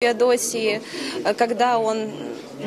Феодосии, когда он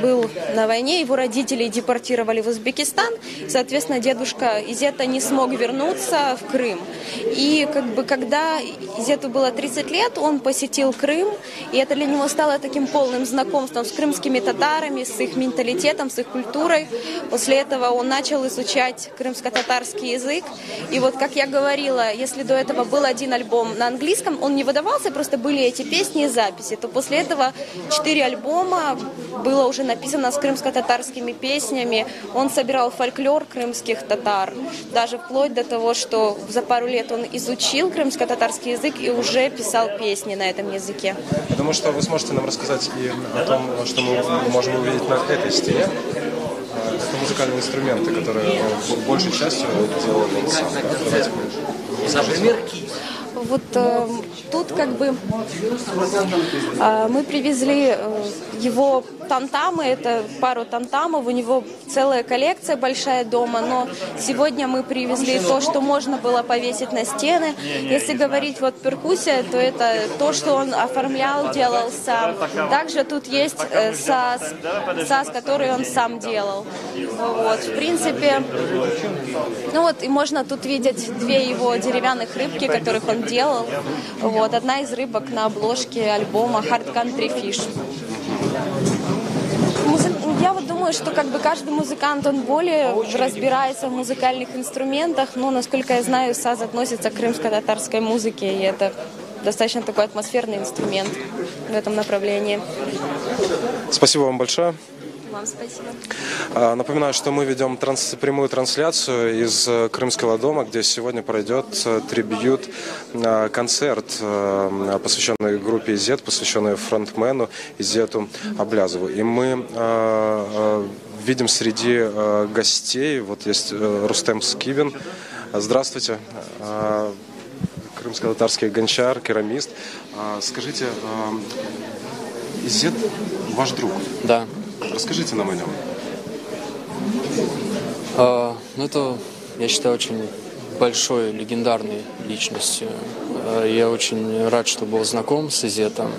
был на войне, его родители депортировали в Узбекистан, соответственно, дедушка Изета не смог вернуться в Крым. И когда Изету было 30 лет, он посетил Крым, и это для него стало таким полным знакомством с крымскими татарами, с их менталитетом, с их культурой. После этого он начал изучать крымско-татарский язык. И вот, как я говорила, если до этого был один альбом на английском, он не выдавался, просто были эти песни и записи, то после этого 4 альбома было уже написано с крымско-татарскими песнями. Он собирал фольклор крымских татар, даже вплоть до того, что за пару лет он изучил крымско-татарский язык и уже писал песни на этом языке. Я думаю, что вы сможете нам рассказать и о том, что мы можем увидеть на этой стене. Это музыкальные инструменты, которые большей частью делал он сам. Например, кисть. Вот тут мы привезли его тамтамы, это пару тамтамов, у него целая коллекция большая дома, но сегодня мы привезли то, что можно было повесить на стены. Если говорить перкуссия, то это то, что он оформлял, делал сам. Также тут есть саз, который он сам делал. Вот, в принципе, и можно тут видеть 2 его деревянных рыбки, которых он делал. Вот, одна из рыбок на обложке альбома Hard Country Fish. Я думаю, что каждый музыкант, он более разбирается в музыкальных инструментах, но, насколько я знаю, саз относится к крымско-татарской музыке, и это достаточно такой атмосферный инструмент в этом направлении. Спасибо вам большое. Вам спасибо. Напоминаю, что мы ведем прямую трансляцию из Крымского дома, где сегодня пройдет трибьют-концерт, посвященный группе Изет, посвященный фронтмену Изету Аблязову. И мы видим среди гостей, вот есть Рустем Скибин. Здравствуйте. Крымско-татарский гончар, керамист. Скажите, Изет ваш друг? Да. Расскажите нам о нем. Это, я считаю, очень большой, легендарной личностью. Я очень рад, что был знаком с Изетом.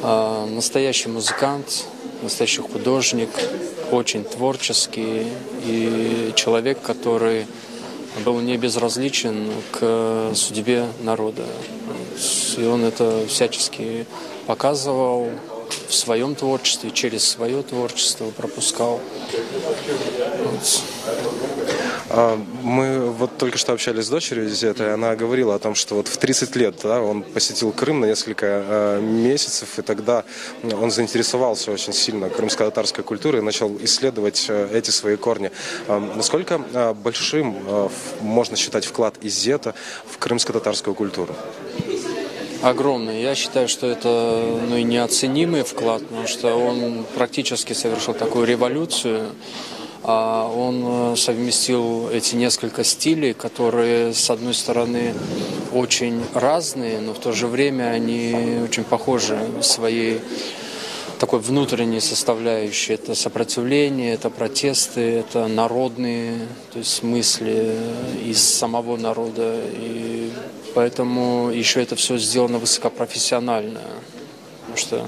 Настоящий музыкант, настоящий художник, очень творческий и человек, который был не безразличен к судьбе народа. И он это всячески показывал в своем творчестве, через свое творчество пропускал. Мы только что общались с дочерью Изеты, и она говорила о том, что в 30 лет он посетил Крым на несколько месяцев, и тогда он заинтересовался очень сильно крымско-татарской культурой и начал исследовать эти свои корни. Насколько большим можно считать вклад Изета в крымско-татарскую культуру? Огромный. Я считаю, что это и неоценимый вклад, потому что он практически совершил такую революцию. Он совместил эти несколько стилей, которые, с одной стороны, очень разные, но в то же время они очень похожи своей такой внутренней составляющей. Это сопротивление, это протесты, это народные, то есть мысли из самого народа. И поэтому еще это все сделано высокопрофессионально. Потому что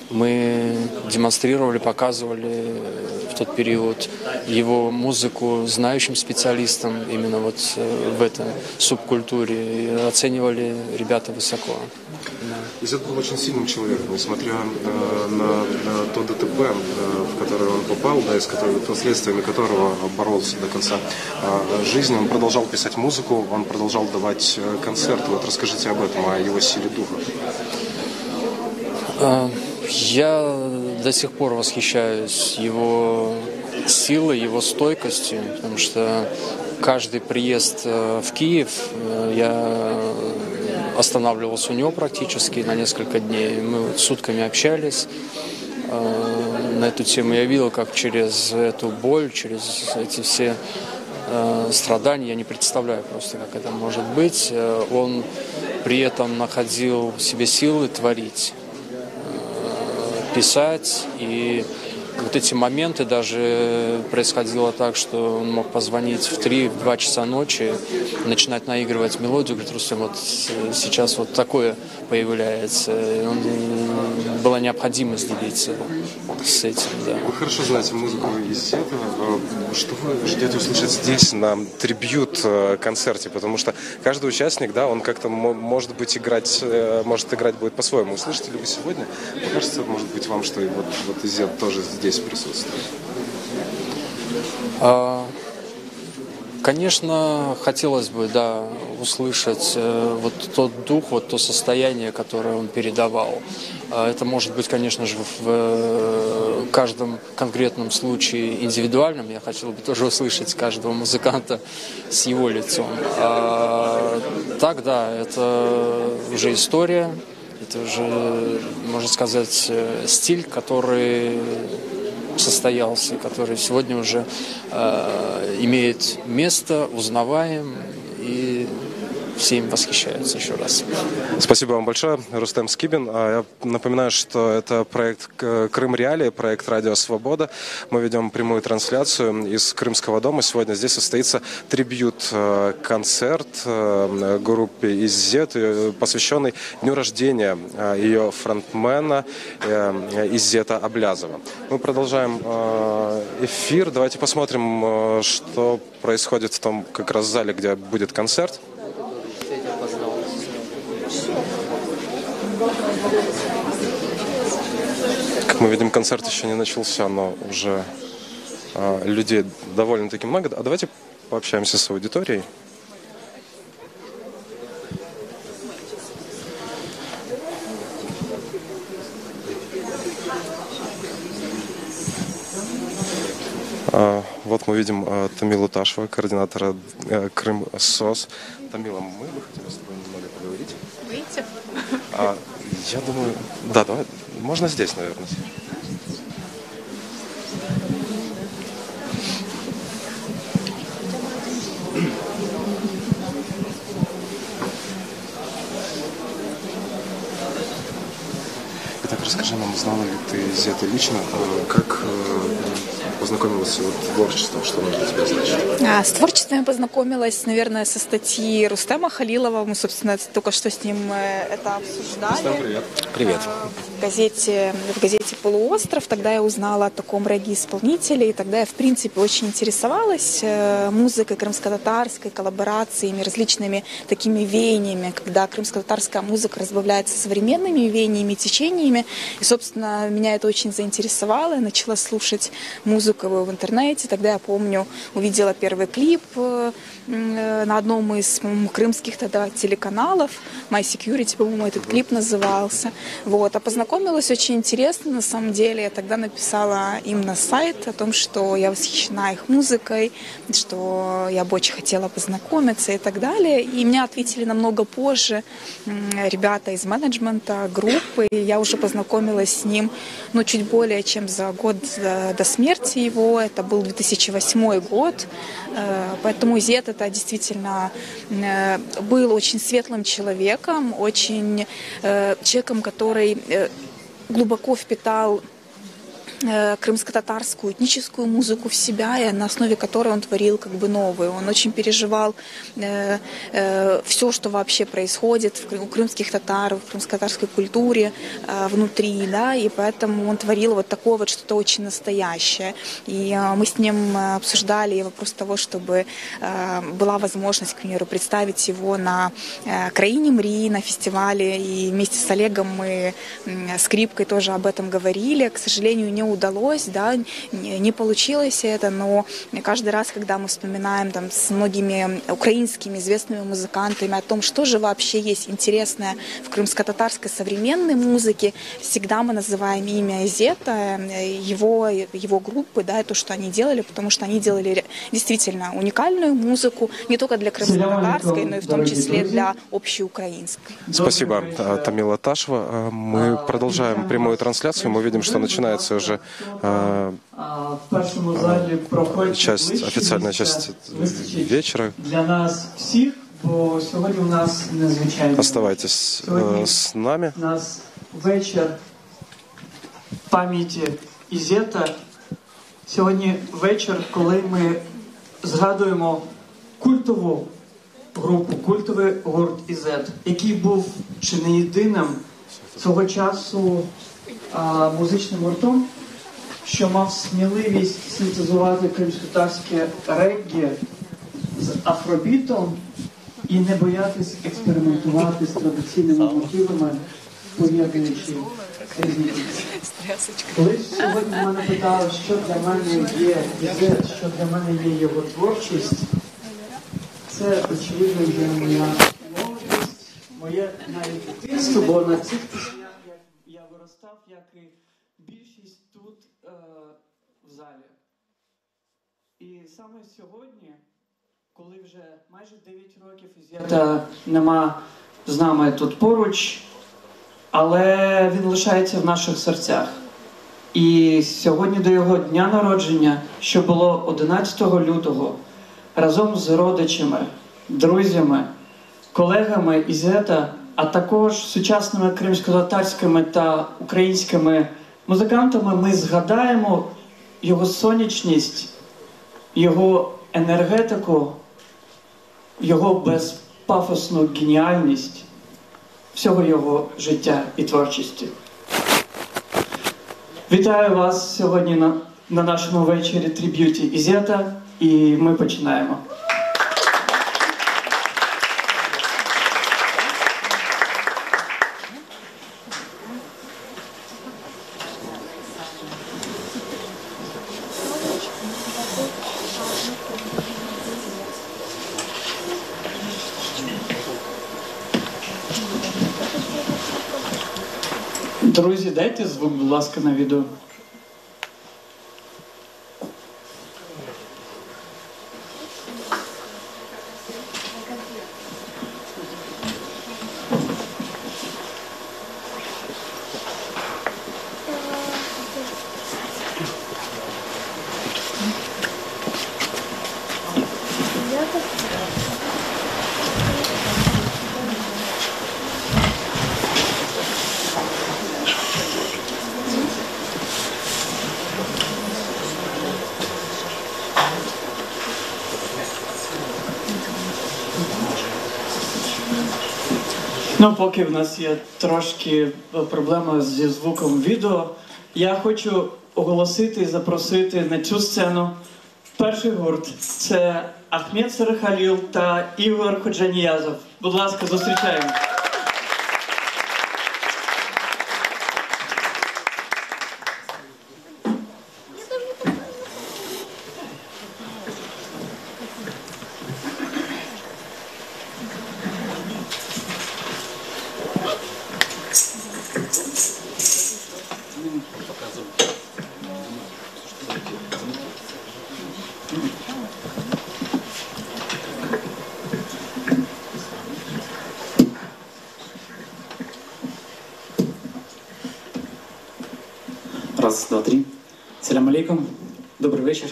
мы демонстрировали, показывали в тот период его музыку знающим специалистам именно в этой субкультуре. И оценивали ребята высоко. Изет был очень сильным человеком, несмотря на то ДТП, в которое он попал, с последствиями которого боролся до конца жизни. Он продолжал писать музыку, он продолжал давать концерты. Расскажите об этом, о его силе духа. Я до сих пор восхищаюсь его силой, его стойкостью, потому что каждый приезд в Киев я останавливался у него практически на несколько дней. Мы сутками общались на эту тему. Я видел, как через эту боль, через эти все страдания, я не представляю просто, как это может быть, он при этом находил в себе силы творить, писать и вот эти моменты даже происходило так, что он мог позвонить в 3-2 часа ночи, начинать наигрывать мелодию, говорит: Рустем, вот сейчас вот такое появляется. И была необходимость делиться с этим, да. Вы хорошо знаете музыку из этого. Что вы ждете услышать здесь на трибьют-концерте? Потому что каждый участник, да, он как-то может играть будет по-своему. Услышите ли вы сегодня? Мне кажется, может быть, вам, что и вот Изет тоже здесь присутствует. Конечно, хотелось бы, да, услышать вот тот дух, вот то состояние, которое он передавал. Это может быть, конечно же, в каждом конкретном случае индивидуальным. Я хотел бы тоже услышать каждого музыканта с его лицом. Так, да, это уже история, это уже, можно сказать, стиль, который состоялся, который сегодня уже имеет место, узнаваем, и все им восхищаются еще раз. Спасибо вам большое, Рустем Скибин. Я напоминаю, что это проект «Крым Реалии», проект «Радио Свобода». Мы ведем прямую трансляцию из Крымского дома. Сегодня здесь состоится трибьют-концерт группе Изет, посвященный дню рождения ее фронтмена Изета Аблязова. Мы продолжаем эфир. Давайте посмотрим, что происходит в том как раз зале, где будет концерт. Как мы видим, концерт еще не начался, но уже людей довольно-таки много. А давайте пообщаемся с аудиторией. Вот мы видим Тамилу Ташева, координатора Крым СОС. Тамила, мы бы хотели с тобой немного поговорить. Выйти? Я думаю, да, давай, можно здесь, наверное. Итак, расскажи нам, знала ли ты Изета лично, как познакомилась с его творчеством, что оно для тебя значит? С творчеством я познакомилась, наверное, со статьи Рустема Халилова. Мы, собственно, только что с ним это обсуждали. Рустем, привет. Привет. В газете «Полуостров». Тогда я узнала о таком регги-исполнителе, и тогда я, в принципе, очень интересовалась музыкой крымско-татарской, коллаборациями, различными такими веяниями, когда крымско-татарская музыка разбавляется современными веяниями, течениями. И, собственно, меня это очень заинтересовало. Я начала слушать музыку в интернете. Тогда, я помню, увидела первый клип на одном из, по-моему, крымских тогда телеканалов. My Security, по-моему, этот клип назывался. Вот. А познакомилась очень интересно, на самом деле. Я тогда написала им на сайт о том, что я восхищена их музыкой, что я бы очень хотела познакомиться и так далее. И мне ответили намного позже ребята из менеджмента группы. И я уже познакомилась с ним, чуть более чем за год до смерти его. Это был 2008 год. Поэтому Изет это действительно был очень светлым человеком, очень человеком, который глубоко впитал крымско-татарскую этническую музыку в себя, и на основе которой он творил как бы новые. Он очень переживал все, что вообще происходит у крымских татар, в крымско-татарской культуре внутри, да, и поэтому он творил вот такое вот что-то очень настоящее. И мы с ним обсуждали вопрос того, чтобы была возможность, к примеру, представить его на Краине Мрии, на фестивале, и вместе с Олегом мы скрипкой тоже об этом говорили. К сожалению, не удалось, да, не получилось это, но каждый раз, когда мы вспоминаем там с многими украинскими известными музыкантами о том, что же вообще есть интересное в крымско-татарской современной музыке, всегда мы называем имя Изета, его группы, да, и то, что они делали, потому что они делали действительно уникальную музыку не только для крымско-татарской, но и в том числе для общеукраинской. Спасибо, Тамила Ташева. Мы продолжаем прямую трансляцию. Мы видим, что начинается уже официальная часть вечера. Для нас всіх, бо сьогодні у нас незвичайний. Оставайтесь с нами. У нас вечір пам'яті Ізета, Сьогодні вечір, коли ми згадуємо культову групу, культовий гурт «Ізет», який був чи не єдиним свого часу музичним гуртом, що мав сміливість синтезувати кримськотатарське реггі з афробітом і не боятись експериментувати з традиційними мотивами, поєднуючи різні пісні. Коли сьогодні мене питали, що для мене є «Ізет», що для мене є його творчість, це, очевидно, вже моя молодість, моє навіть дитинство, бо на цих піснях я виростав, як і більшість тут в залі. І саме сьогодні, коли вже майже 9 років «Ізета» нема з нами тут поруч, але він лишається в наших серцях. І сьогодні до його дня народження, що було 11 лютого, разом з родичами, друзями, колегами «Ізета», а також сучасними кримськотатарськими та українськими музикантами ми згадаємо його сонячність, його енергетику, його безпафосну геніальність, всього його життя і творчості. Вітаю вас сьогодні на нашому вечорі триб'юті «Ізета», і ми починаємо. Друзі, дайте звук, будь ласка, на відео. Ну, поки в нас є трошки проблема зі звуком відео, я хочу оголосити і запросити на цю сцену перший гурт. Це Ахмед Сарахаліл та Ігор Ходжаніязов. Будь ласка, зустрічаємо. Раз, два, три. Салям алейкум. Добрий вечір.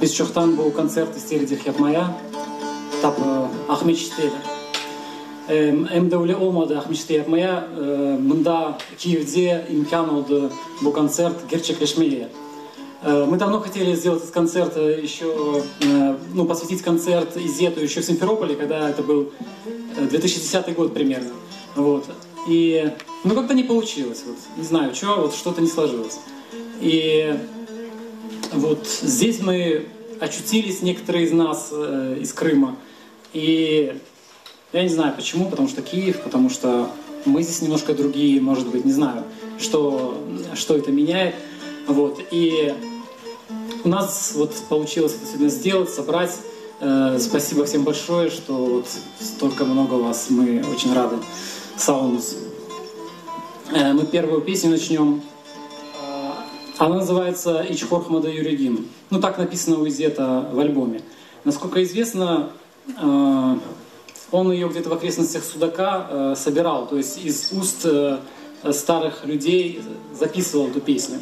Biz çoktan bu konserti istedik yapmaya. Tabi Ahmet Şiteli. Hem de öyle olmadı Ahmet Şiteli yapmaya. Bunda Киев'де imkan oldu bu konser gerçekleşmeye. Мы давно хотели сделать этот концерт еще, ну, посвятить концерт «Изету» еще в Симферополе, когда это был 2010 год примерно. Вот. И, ну, как-то не получилось, вот, не знаю, что, вот что-то не сложилось. И вот здесь мы очутились, некоторые из нас, из Крыма. И я не знаю почему, потому что Киев, потому что мы здесь немножко другие, может быть, не знаю, что это меняет. Вот. И у нас вот получилось это сегодня сделать, собрать. Спасибо всем большое, что вот столько много вас, мы очень рады. Саунус. Мы первую песню начнем. Она называется «Ичхор Хмада Юригин». Ну, так написано у «Изета» в альбоме. Насколько известно, он ее где-то в окрестностях Судака собирал, то есть из уст старых людей записывал эту песню.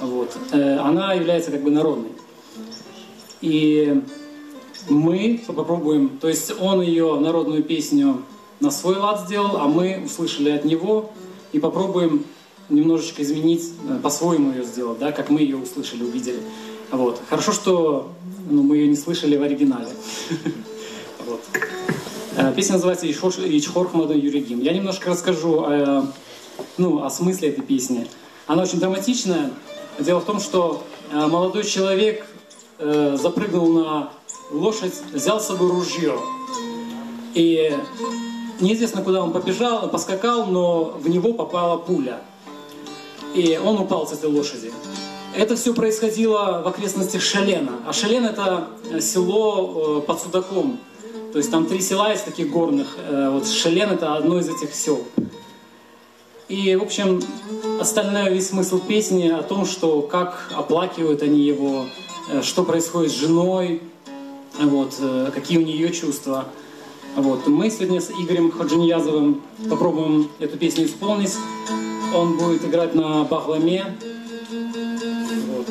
Вот. Она является как бы народной. И мы попробуем, то есть он ее, народную песню, на свой лад сделал, а мы услышали от него и попробуем немножечко изменить, по-своему ее сделать, да, как мы ее услышали, увидели. Вот. Хорошо, что мы ее не слышали в оригинале. Вот. Песня называется «Ичхорхмаду Юрегим». Я немножко расскажу о смысле этой песни. Она очень драматичная. Дело в том, что молодой человек запрыгнул на лошадь, взял с собой ружье. И неизвестно, куда он побежал, поскакал, но в него попала пуля. И он упал с этой лошади. Это все происходило в окрестностях Шалена. А Шален — это село под Судаком. То есть там 3 села из таких горных. Вот Шален — это одно из этих сел. И, в общем, остальной весь смысл песни о том, что как оплакивают они его, что происходит с женой, вот, какие у нее чувства. Вот. Мы сегодня с Игорем Хаджиньязовым попробуем эту песню исполнить. Он будет играть на бахламе. Вот.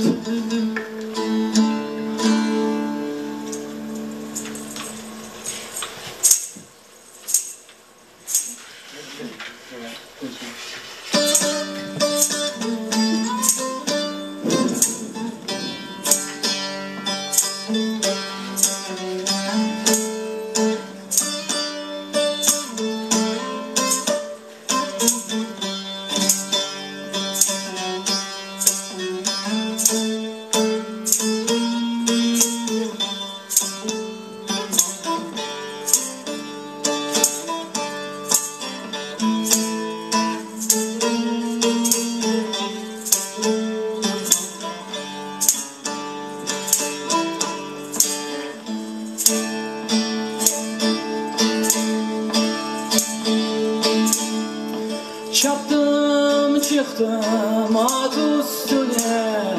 Çaptım çıktım at üstüne,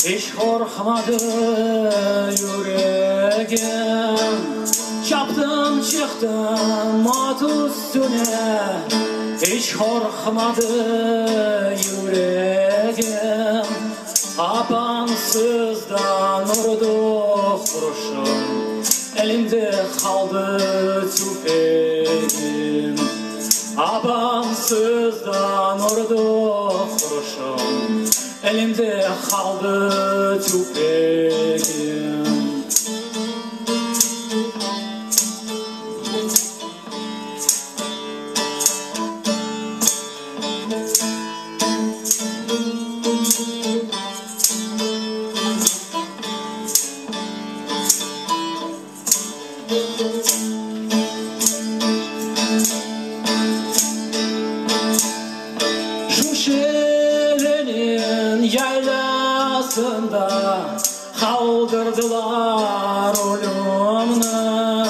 hiç korkmadı yüreğim. Çaptım çıktım at üstüne, hiç korkmadı yüreğim. Apansızdan vurdu kurşun, elimde kaldı tüfeğim. Apansızdan vurdu kurşun, elimde kaldı tüfeğim. Şuşelerin yaylasında kaldırdılar ölümünü.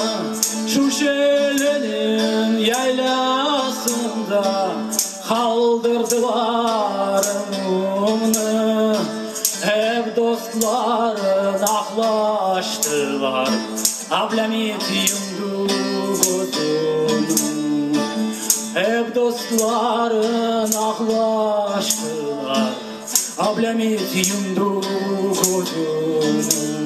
Şuşelerin yaylasında kaldırdılar ölümünü. Hep dostların aklaştılar, Ablamit yumdu gözünü. Hep dostların aklaştılar, Ablamit yumdu gözünü.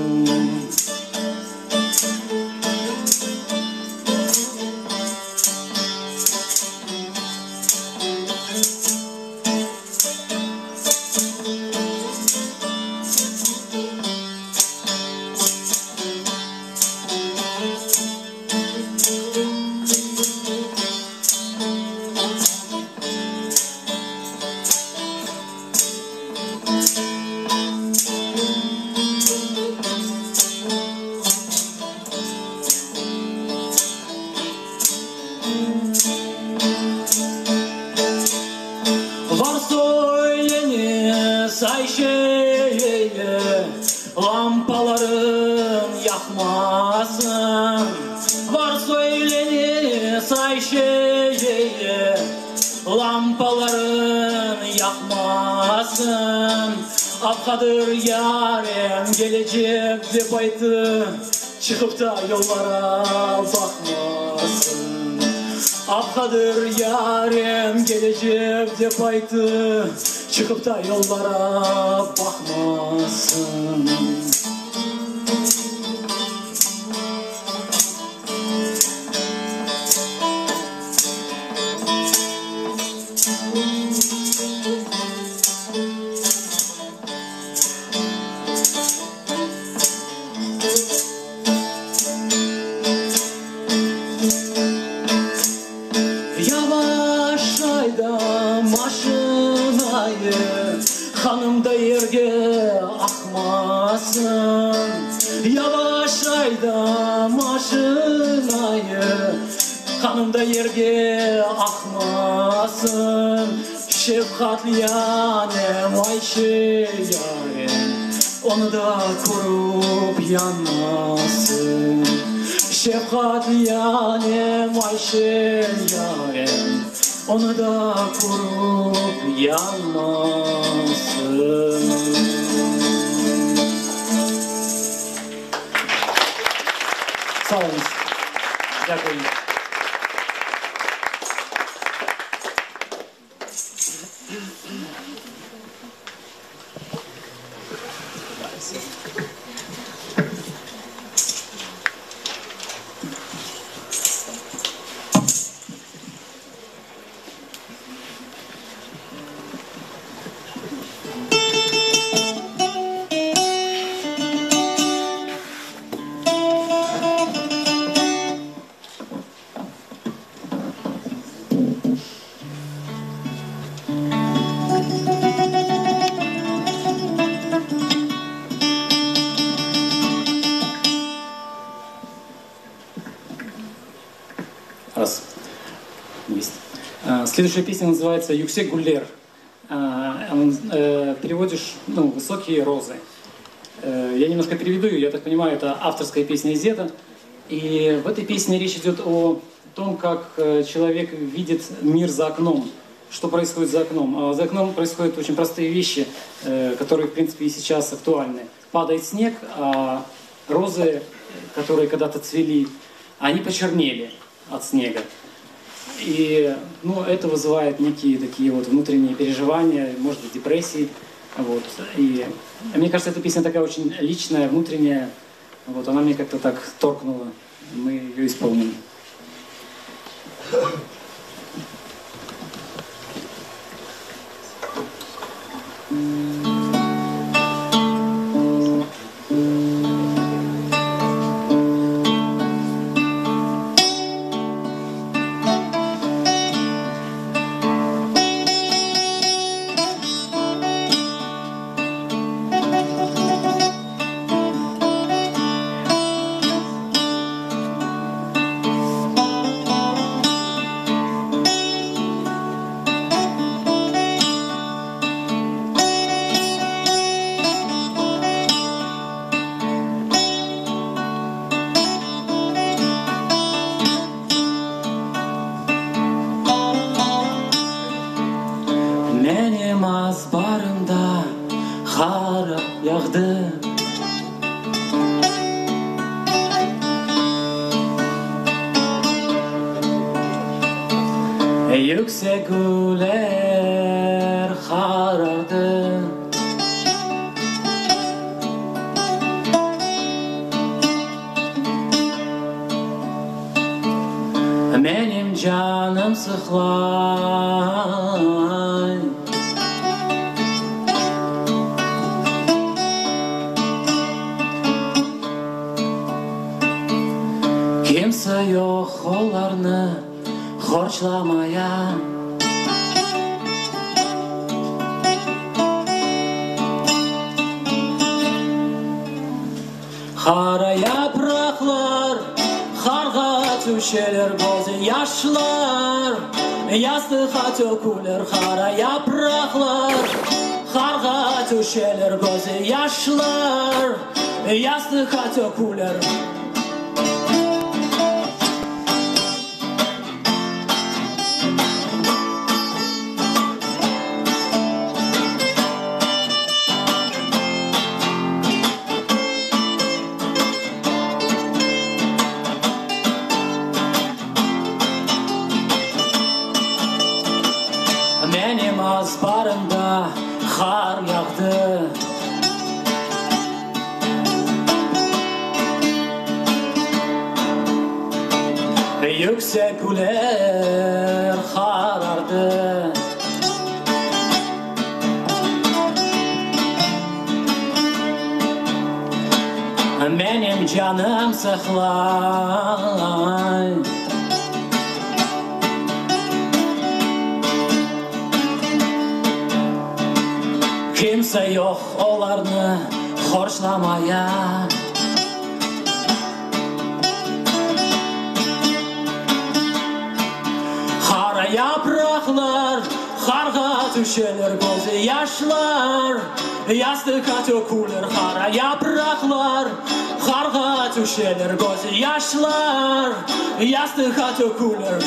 Var söyleniz Ayşe'ye, lampaların yakmasın. Var söyleniz Ayşe'ye, lampaların yakmasın. Afkadır yarem gelecek de baytı, çıkıp da yollara bakmasın. Afkadır yarem gelecek de baytı, çıkıp da yollara bakmasın. Hanım da yerge akmasın. Yavaş ayda maşınayı, hanım da yerge akmasın. Şefkatli yanem Ayşe yarem, onu da korup yanmasın. Şefkatli yanem Ayşe yarem, onu da korup yanmasın. Sağ olun. Дякую. Раз. Есть. Следующая песня называется «Юксек Гуллер». Переводишь, высокие розы. Я немножко переведу ее, я так понимаю, это авторская песня Изета. И в этой песне речь идет о том, как человек видит мир за окном, что происходит за окном. За окном происходят очень простые вещи, которые, в принципе, и сейчас актуальны. Падает снег, а розы, которые когда-то цвели, они почернели от снега. И это вызывает некие такие вот внутренние переживания, может быть, депрессии. Вот. И мне кажется, эта песня такая очень личная, внутренняя. Вот, она мне как-то так торкнула. Мы ее исполним. Yüksek güller karardı. Benim canım sıklar. Kimse yok onlarını hoşlamaya. Kara yapraklar, karga düşeler gözü yaşlar, yastığa dökülür kara yapraklar, karga düşeler gözü yaşlar, yastığa dökülür. Benim azbarımda kar yağdı. Yüksek güller karardı. Benim canım sıklar. Kimse yok onlarını hoşlamaya. Kara yapraklar, karga düşeler gözü yaşlar. Yastığa dökülür kara yapraklar, karga düşeler gözü yaşlar. Yastığa dökülür.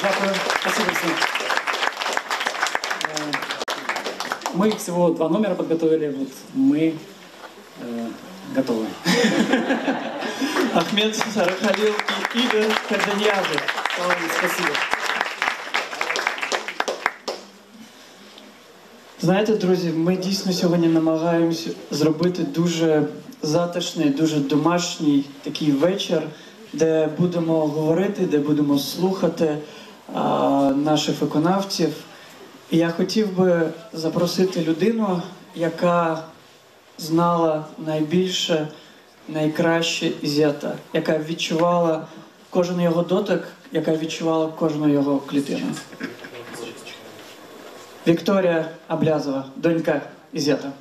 Дякую. Спасибо всем. Мы всего 2 номера подготовили. Вот мы готовы. Ахмед Сарахалил і Ігор Карданьязов. Спасибо. Знаєте, друзі, ми дійсно сьогодні намагаємося зробити дуже затишний, дуже домашній такий вечір, де будемо говорити, де будемо слухати наших виконавців. І я хотів би запросити людину, яка знала найбільше, найкраще Ізета, яка відчувала кожен його дотик, яка відчувала кожну його клітину. Вікторія Аблязова, донька Ізета.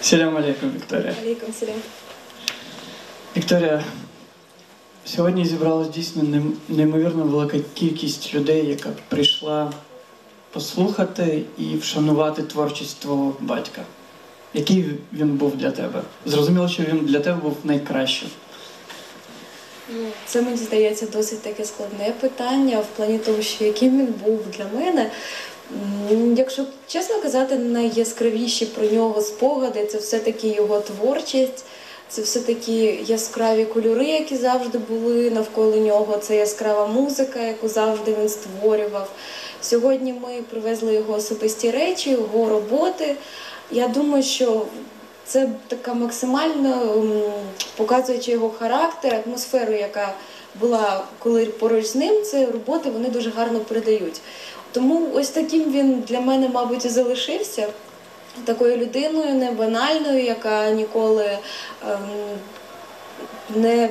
Селям алейкум, Вікторія. Алейкум селям. Вікторія, сьогодні зібралась дійсно неймовірно велика кількість людей, яка прийшла послухати і вшанувати творчість твого батька. Який він був для тебе? Зрозуміло, що він для тебе був найкращим. Це, мені здається, досить таке складне питання в плані того, що яким він був для мене. Якщо чесно казати, найяскравіші про нього спогади – це все-таки його творчість, це все-таки яскраві кольори, які завжди були навколо нього, це яскрава музика, яку завжди він створював. Сьогодні ми привезли його особисті речі, його роботи. Я думаю, що це така максимально показуючи його характер, атмосферу, яка була коли поруч з ним, ці роботи вони дуже гарно передають. Тому ось таким він для мене, мабуть, і залишився. Такою людиною, не банальною, яка ніколи не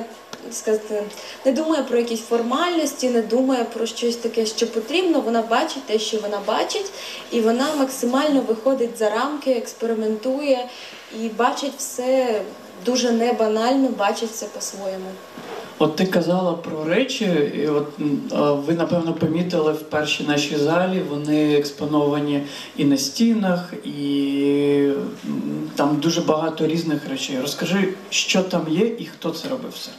думає про якісь формальності, не думає про щось таке, що потрібно. Вона бачить те, що вона бачить, і вона максимально виходить за рамки, експериментує і бачить все дуже небанально, бачить все по-своєму. От ти казала про речі, і от ви, напевно, помітили в першій нашій залі, вони експоновані і на стінах, і там дуже багато різних речей. Розкажи, що там є і хто це робив все?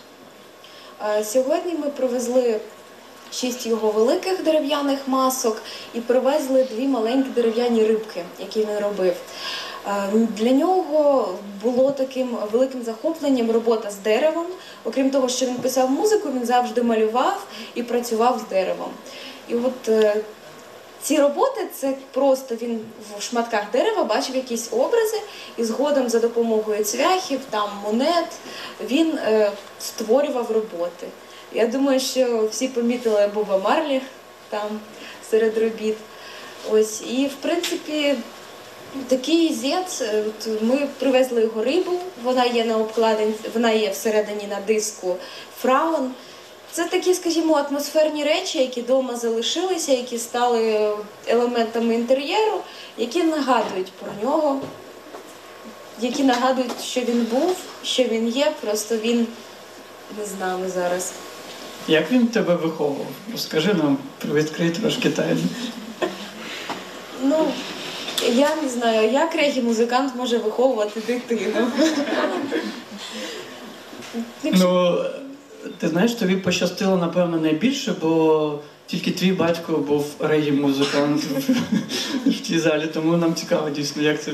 Сьогодні ми привезли 6 його великих дерев'яних масок і привезли 2 маленькі дерев'яні рибки, які він робив. Для нього було таким великим захопленням робота з деревом. Окрім того, що він писав музику, він завжди малював і працював з деревом. І от ці роботи – це просто він в шматках дерева бачив якісь образи, і згодом за допомогою цвяхів, там, монет, він створював роботи. Я думаю, що всі помітили Боба Марлі там серед робіт. Ось, і, в принципі, такий зєц, ми привезли його рибу, вона є на обкладинці, вона є всередині на диску «Фраун». Це такі, скажімо, атмосферні речі, які вдома залишилися, які стали елементами інтер'єру, які нагадують про нього, які нагадують, що він був, що він є, просто він не з нами зараз. Як він тебе виховував? Розкажи нам, відкрий трошки тайну. Ну, я не знаю, як регі-музикант може виховувати дитину. Ну, ти знаєш, тобі пощастило, напевно, найбільше, бо тільки твій батько був регі-музикант в тій залі, тому нам цікаво дійсно, як це.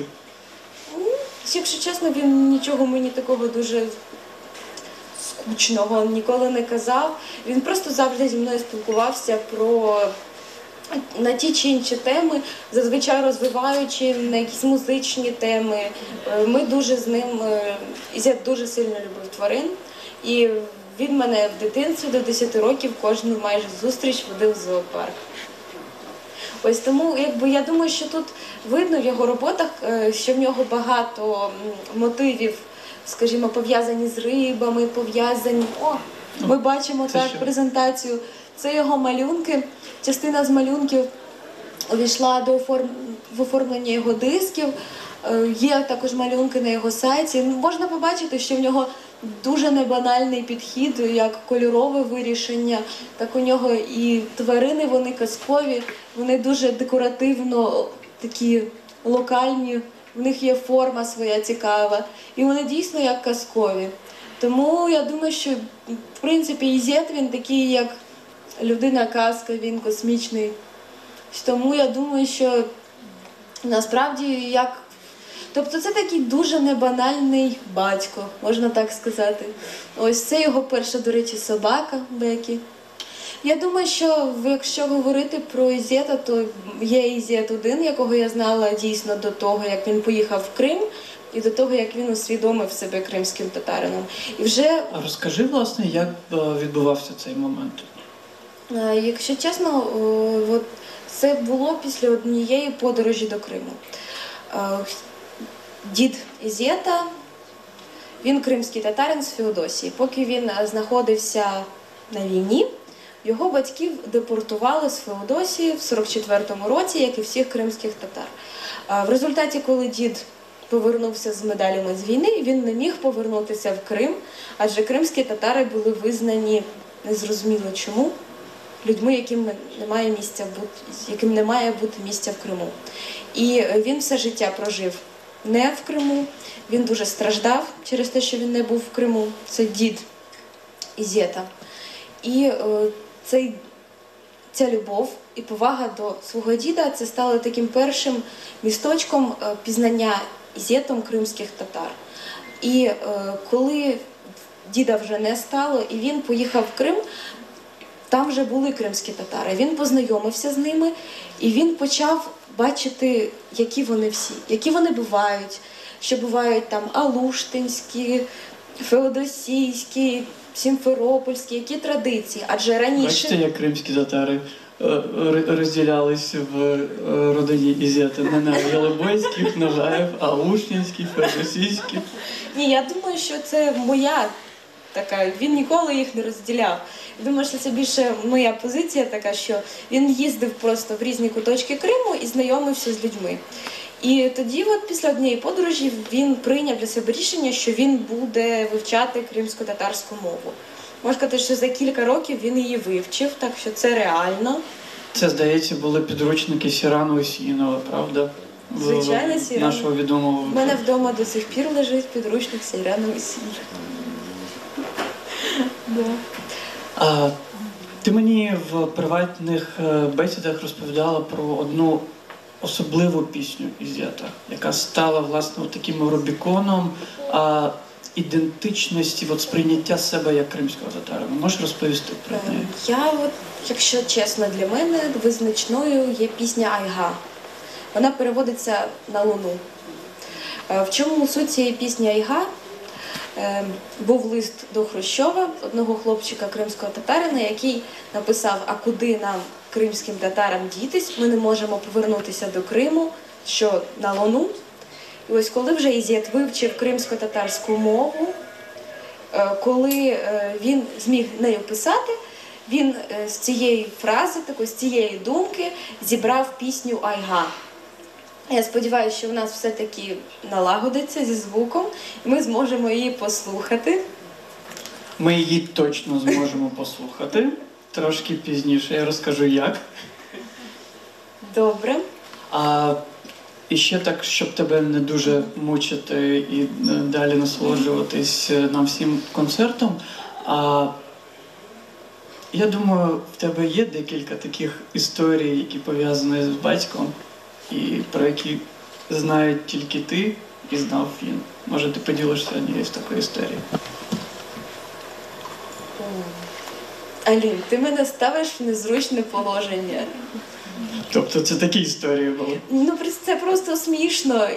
Якщо чесно, він нічого мені такого дуже скучного ніколи не казав. Він просто завжди зі мною спілкувався на ті чи інші теми, зазвичай розвиваючи на якісь музичні теми. Ми дуже з ним, Ізет дуже сильно любив тварин. І він мене в дитинстві до 10 років кожну майже зустріч водив в зоопарк. Ось тому, я думаю, що тут видно в його роботах, що в нього багато мотивів, скажімо, пов'язані з рибами, пов'язані... Ми бачимо так презентацію. Це його малюнки. Частина з малюнків увійшла в оформлення його дисків. Є також малюнки на його сайті. Можна побачити, що в нього дуже небанальний підхід, як кольорове вирішення, так у нього і тварини, вони казкові, вони дуже декоративно такі локальні, в них є форма своя цікава, і вони дійсно як казкові. Тому я думаю, що в принципі Ізет, він такий як людина-казка, він космічний. Тому я думаю, що насправді Тобто це такий дуже небанальний батько, можна так сказати. Ось це його перша, до речі, собака Бекі. Я думаю, що якщо говорити про Ізета, то є Ізет один, якого я знала дійсно до того, як він поїхав в Крим, і до того, як він усвідомив себе кримським татарином. А розкажи, власне, як відбувався цей момент? Якщо чесно, це було після однієї подорожі до Криму. Дід Ізета, він кримський татарин з Феодосії. Поки він знаходився на війні, його батьків депортували з Феодосії в 44-му році, як і всіх кримських татар. В результаті, коли дід повернувся з медалями з війни, він не міг повернутися в Крим, адже кримські татари були визнані, незрозуміло чому, людьми, яким не має бути місця в Криму. І він все життя прожив не в Криму, він дуже страждав через те, що він не був в Криму. Це дід Ізета. І ця любов і повага до свого діда, це стало таким першим місточком пізнання Ізетом кримських татар. І коли діда вже не стало, і він поїхав в Крим, там вже були кримські татари. Він познайомився з ними, і він почав бачити, які вони всі, які вони бувають, що бувають там алуштинські, феодосійські, сімферопольські, які традиції. Адже раніше... Бачите, як кримські татари розділялись в родині Ізета не на Єлебойських, Нагаєв, алуштинських, феодосійських. Ні, я думаю, що це моя така, він ніколи їх не розділяв. Думаю, що це більше моя позиція така, що він їздив просто в різні куточки Криму і знайомився з людьми. І тоді, після однієї подорожі, він прийняв для себе рішення, що він буде вивчати кримсько-татарську мову. Можна сказати, що за кілька років він її вивчив, так що це реально. Це, здається, були підручники Сірана Осінова, правда? Звичайно, Сірана. Нашого відомого. У мене вдома до сих пір лежить підручник Сірана Осінова. Ти мені в приватних бесідах розповідала про одну особливу пісню Ізета, яка стала, власне, таким рубіконом ідентичності, сприйняття себе як кримського татарина. Можеш розповісти про неї? Якщо чесно, для мене визначною є пісня «Айга». Вона переводиться на Луну. В чому суть цієї пісні «Айга»? Був лист до Хрущова, одного хлопчика кримського татарина, який написав: а куди нам, кримським татарам, дітись? Ми не можемо повернутися до Криму, що на Луну. І ось коли вже Ізет вивчив кримсько-татарську мову, коли він зміг нею писати, він з цієї фрази, з цієї думки зібрав пісню «Айга». Я сподіваюся, що в нас все-таки налагодиться зі звуком, і ми зможемо її послухати. Ми її точно зможемо послухати. Трошки пізніше я розкажу, як. Добре. І ще так, щоб тебе не дуже мучити і далі насолоджуватись нам всім концертом. Я думаю, в тебе є декілька таких історій, які пов'язані з батьком, і про які знають тільки ти і знав він. Може, ти поділишся однією з такої історії? Алін, ти мене ставиш в незручне положення. Тобто це такі історії були? Ну, це просто смішно.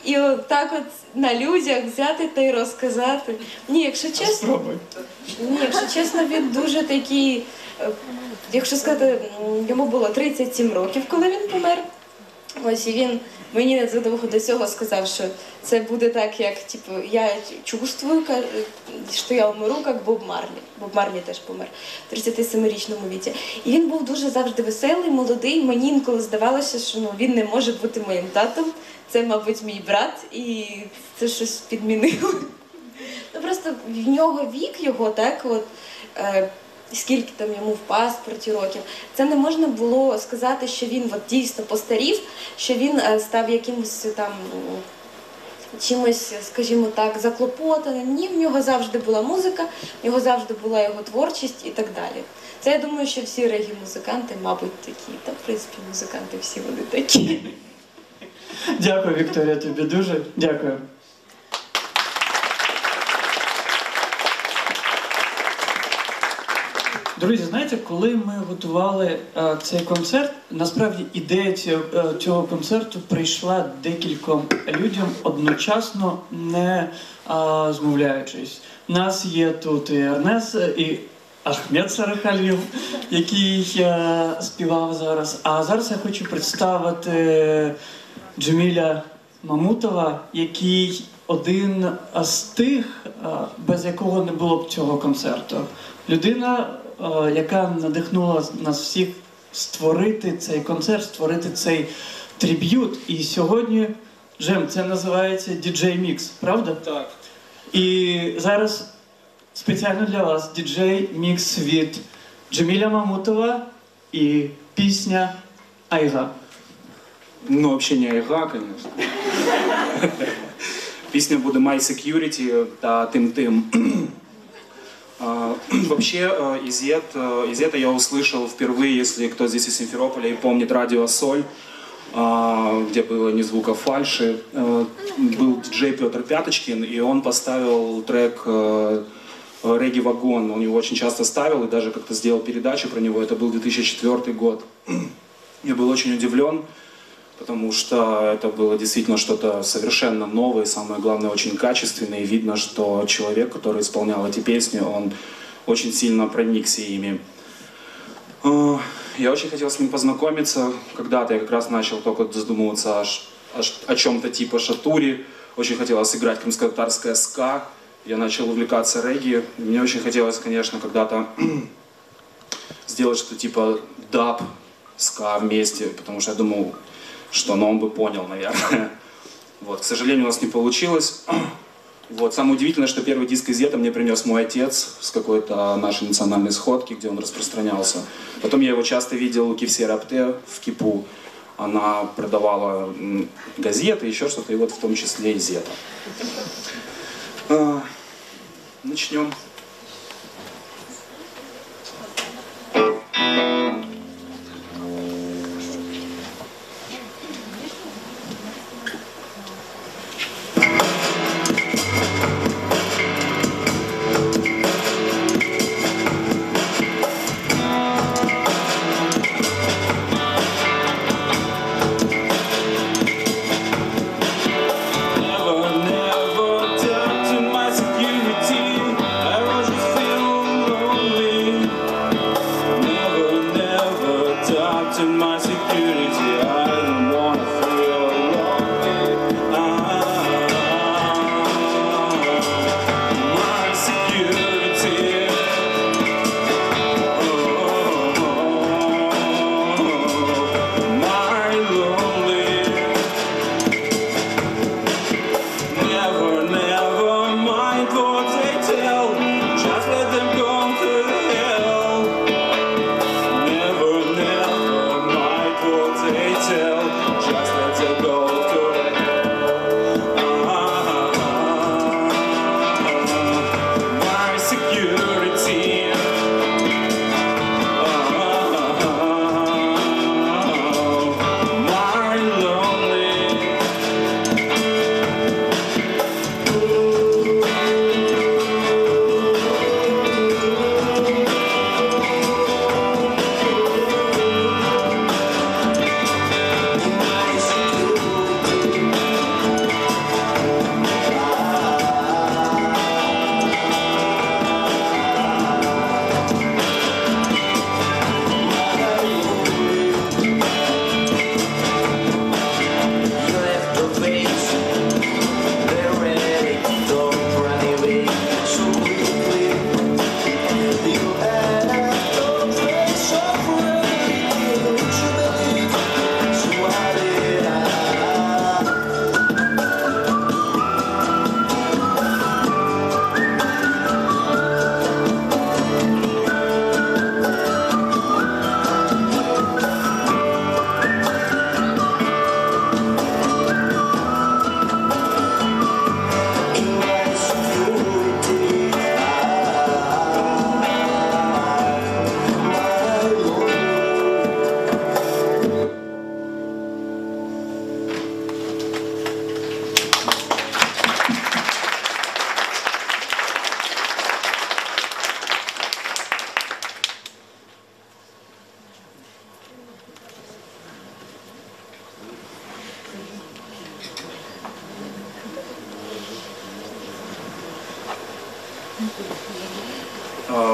І так от на людях взяти та й розказати. Ні, якщо чесно, Спробуй. якщо чесно, він дуже такий, якщо сказати, йому було 37 років, коли він помер. Ось, і він мені незадовго до цього сказав, що це буде так, як, типу, я чувствую, що я умру, як Боб Марлі. Боб Марлі теж помер в 37-річному віці. І він був дуже завжди веселий, молодий. Мені інколи здавалося, що він не може бути моїм татом. Це, мабуть, мій брат, і це щось підмінило. Ну, просто в нього вік його, так, от, скільки там йому в паспорті років, це не можна було сказати, що він от дійсно постарів, що він став якимось там чимось, скажімо так, заклопотаним. Ні, в нього завжди була музика, в нього завжди була його творчість і так далі. Це, я думаю, що всі регі-музиканти, мабуть, такі. Та, в принципі, музиканти всі вони такі. Дякую, Вікторія, тобі дуже. Дякую. Друзі, знаєте, коли ми готували цей концерт, насправді ідея цього концерту прийшла декільком людям одночасно, не змовляючись. У нас є тут і Ернес, і Ахмед Сарахалів, який співав зараз. А зараз я хочу представити Джеміля Мамутова, який один з тих, без якого не було б цього концерту. Людина, яка надихнула нас всіх створити цей концерт, створити цей триб'ют. І сьогодні, Жем, це називається DJ Mix, правда? Так. І зараз спеціально для вас DJ Mix від Джеміля Мамутова і пісня «Айга». Ну, вообще не Айга, конечно. Песня буде My Security та Тим-Тим. Вообще, Изета я услышал впервые, если кто здесь из Симферополя и помнит радио «Соль», где было ни звука фальши. Был диджей Петр Пяточкин, и он поставил трек «Регги Вагон». Он его очень часто ставил, и даже как-то сделал передачу про него. Это был 2004 год. Я был очень удивлен, потому что это было действительно что-то совершенно новое, самое главное, очень качественное. И видно, что человек, который исполнял эти песни, он очень сильно проникся ими. Я очень хотел с ним познакомиться. Когда-то я как раз начал только задумываться о чем-то типа шатури. Очень хотелось играть крымско-татарское ска. Я начал увлекаться регги. Мне очень хотелось, конечно, когда-то сделать что-то типа даб, ска вместе, потому что я думал, что он бы понял, наверное. Вот. К сожалению, у нас не получилось. Вот. Самое удивительное, что первый диск Изета мне принес мой отец с какой-то нашей национальной сходки, где он распространялся. Потом я его часто видел у Кивсей Рапте в Кипу. Она продавала газеты, еще что-то, и вот в том числе Изета. Начнем. Never talk to my security.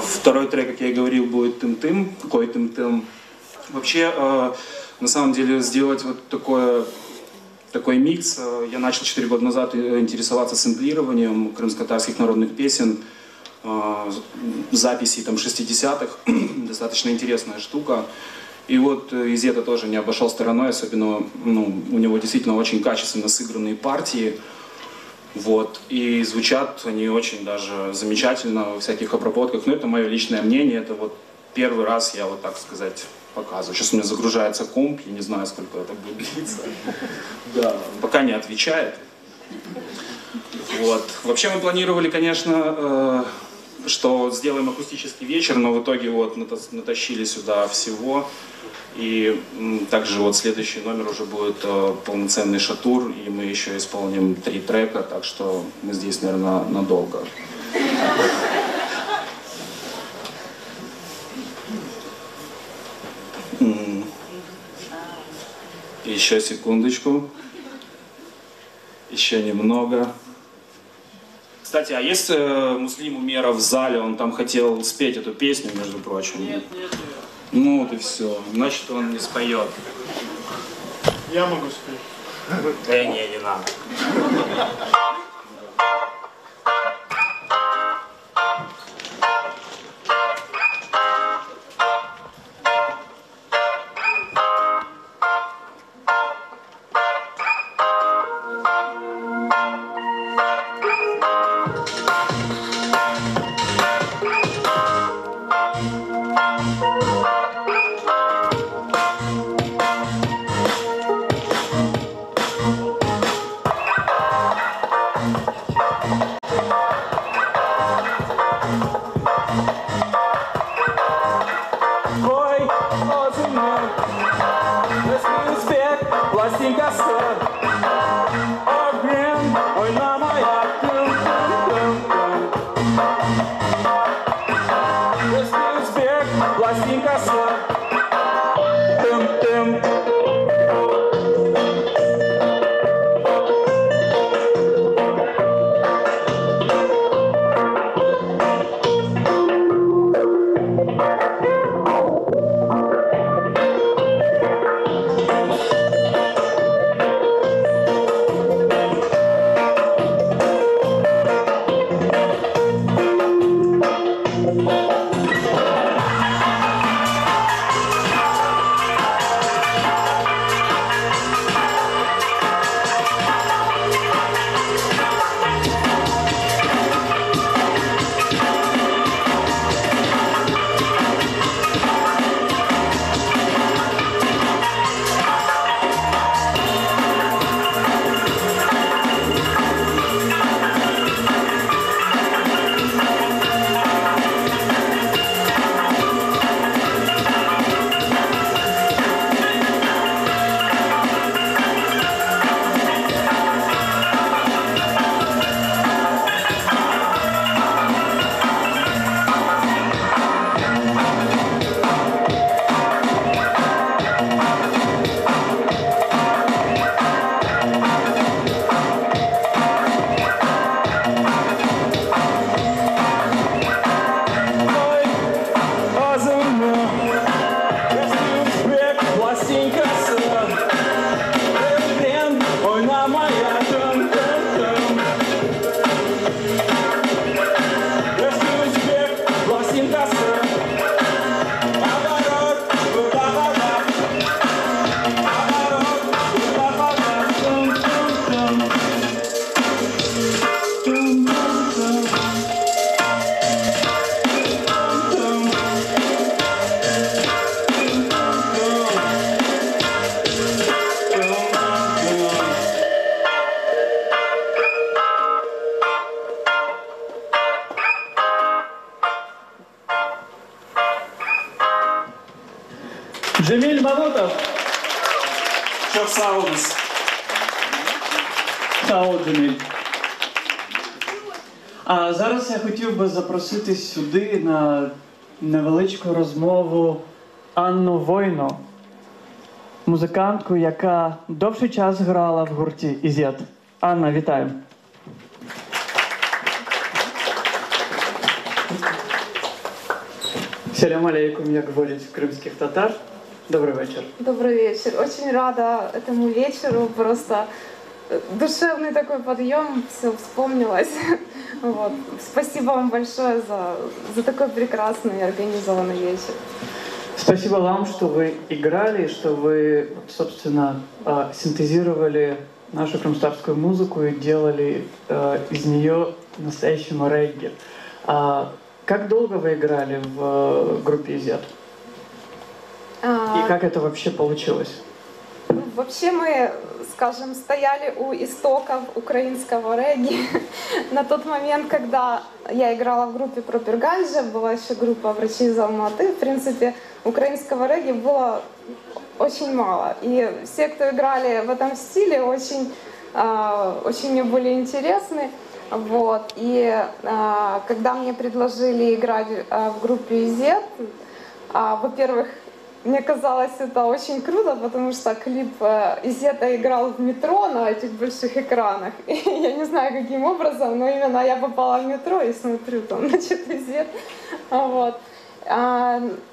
Второй трек, как я и говорил, будет «Тым-тым». Какой «Тым-тым»? Вообще, на самом деле, сделать вот такой микс. Я начал 4 года назад интересоваться сэмплированием крымско-татарских народных песен, записей там 60-х. Достаточно интересная штука. И вот Изета тоже не обошел стороной, особенно у него действительно очень качественно сыгранные партии. Вот. И звучат они очень даже замечательно во всяких обработках. Но это мое личное мнение. Это вот первый раз я вот так сказать показываю. Сейчас у меня загружается комп, я не знаю, сколько это будет длиться. Да, пока не отвечает. Вот. Вообще мы планировали, конечно, что сделаем акустический вечер, но в итоге вот натащили сюда всего. И также вот следующий номер уже будет полноценный шатур, и мы еще исполним 3 трека, так что мы здесь, наверное, надолго. Еще секундочку. Еще немного. Кстати, а есть Муслим Умеров в зале? Он там хотел спеть эту песню, между прочим. Нет. Ну вот и все. Значит, он не споет. Я могу спеть. Да не надо. Джеміль Мамутов. Що саудис? Сауд Джеміль. А зараз я хотів би запросити сюди на невеличку розмову Анну Войно, музикантку, яка довший час грала в гурті «Ізет». Анна, вітаю. Салям алейкум, як говорять кримських татар. Добрый вечер. Добрый вечер. Очень рада этому вечеру. Просто душевный такой подъем, все вспомнилось. Вот. Спасибо вам большое за такой прекрасный и организованный вечер. Спасибо вам, что вы играли, что вы, собственно, синтезировали нашу крымстарскую музыку и делали из нее настоящему регги. Как долго вы играли в группе «Изет»? И как это вообще получилось? Вообще мы, скажем, стояли у истоков украинского регги. На тот момент, когда я играла в группе Пропирганджа, была еще группа «Врачи из Алматы», в принципе, украинского регги было очень мало. И все, кто играли в этом стиле, очень мне были интересны. Вот. И когда мне предложили играть в группе «Изет», во-первых, мне казалось это очень круто, потому что клип «Изета» играл в метро на этих больших экранах. И я не знаю, каким образом, но именно я попала в метро и смотрю там, значит, «Изет». Вот.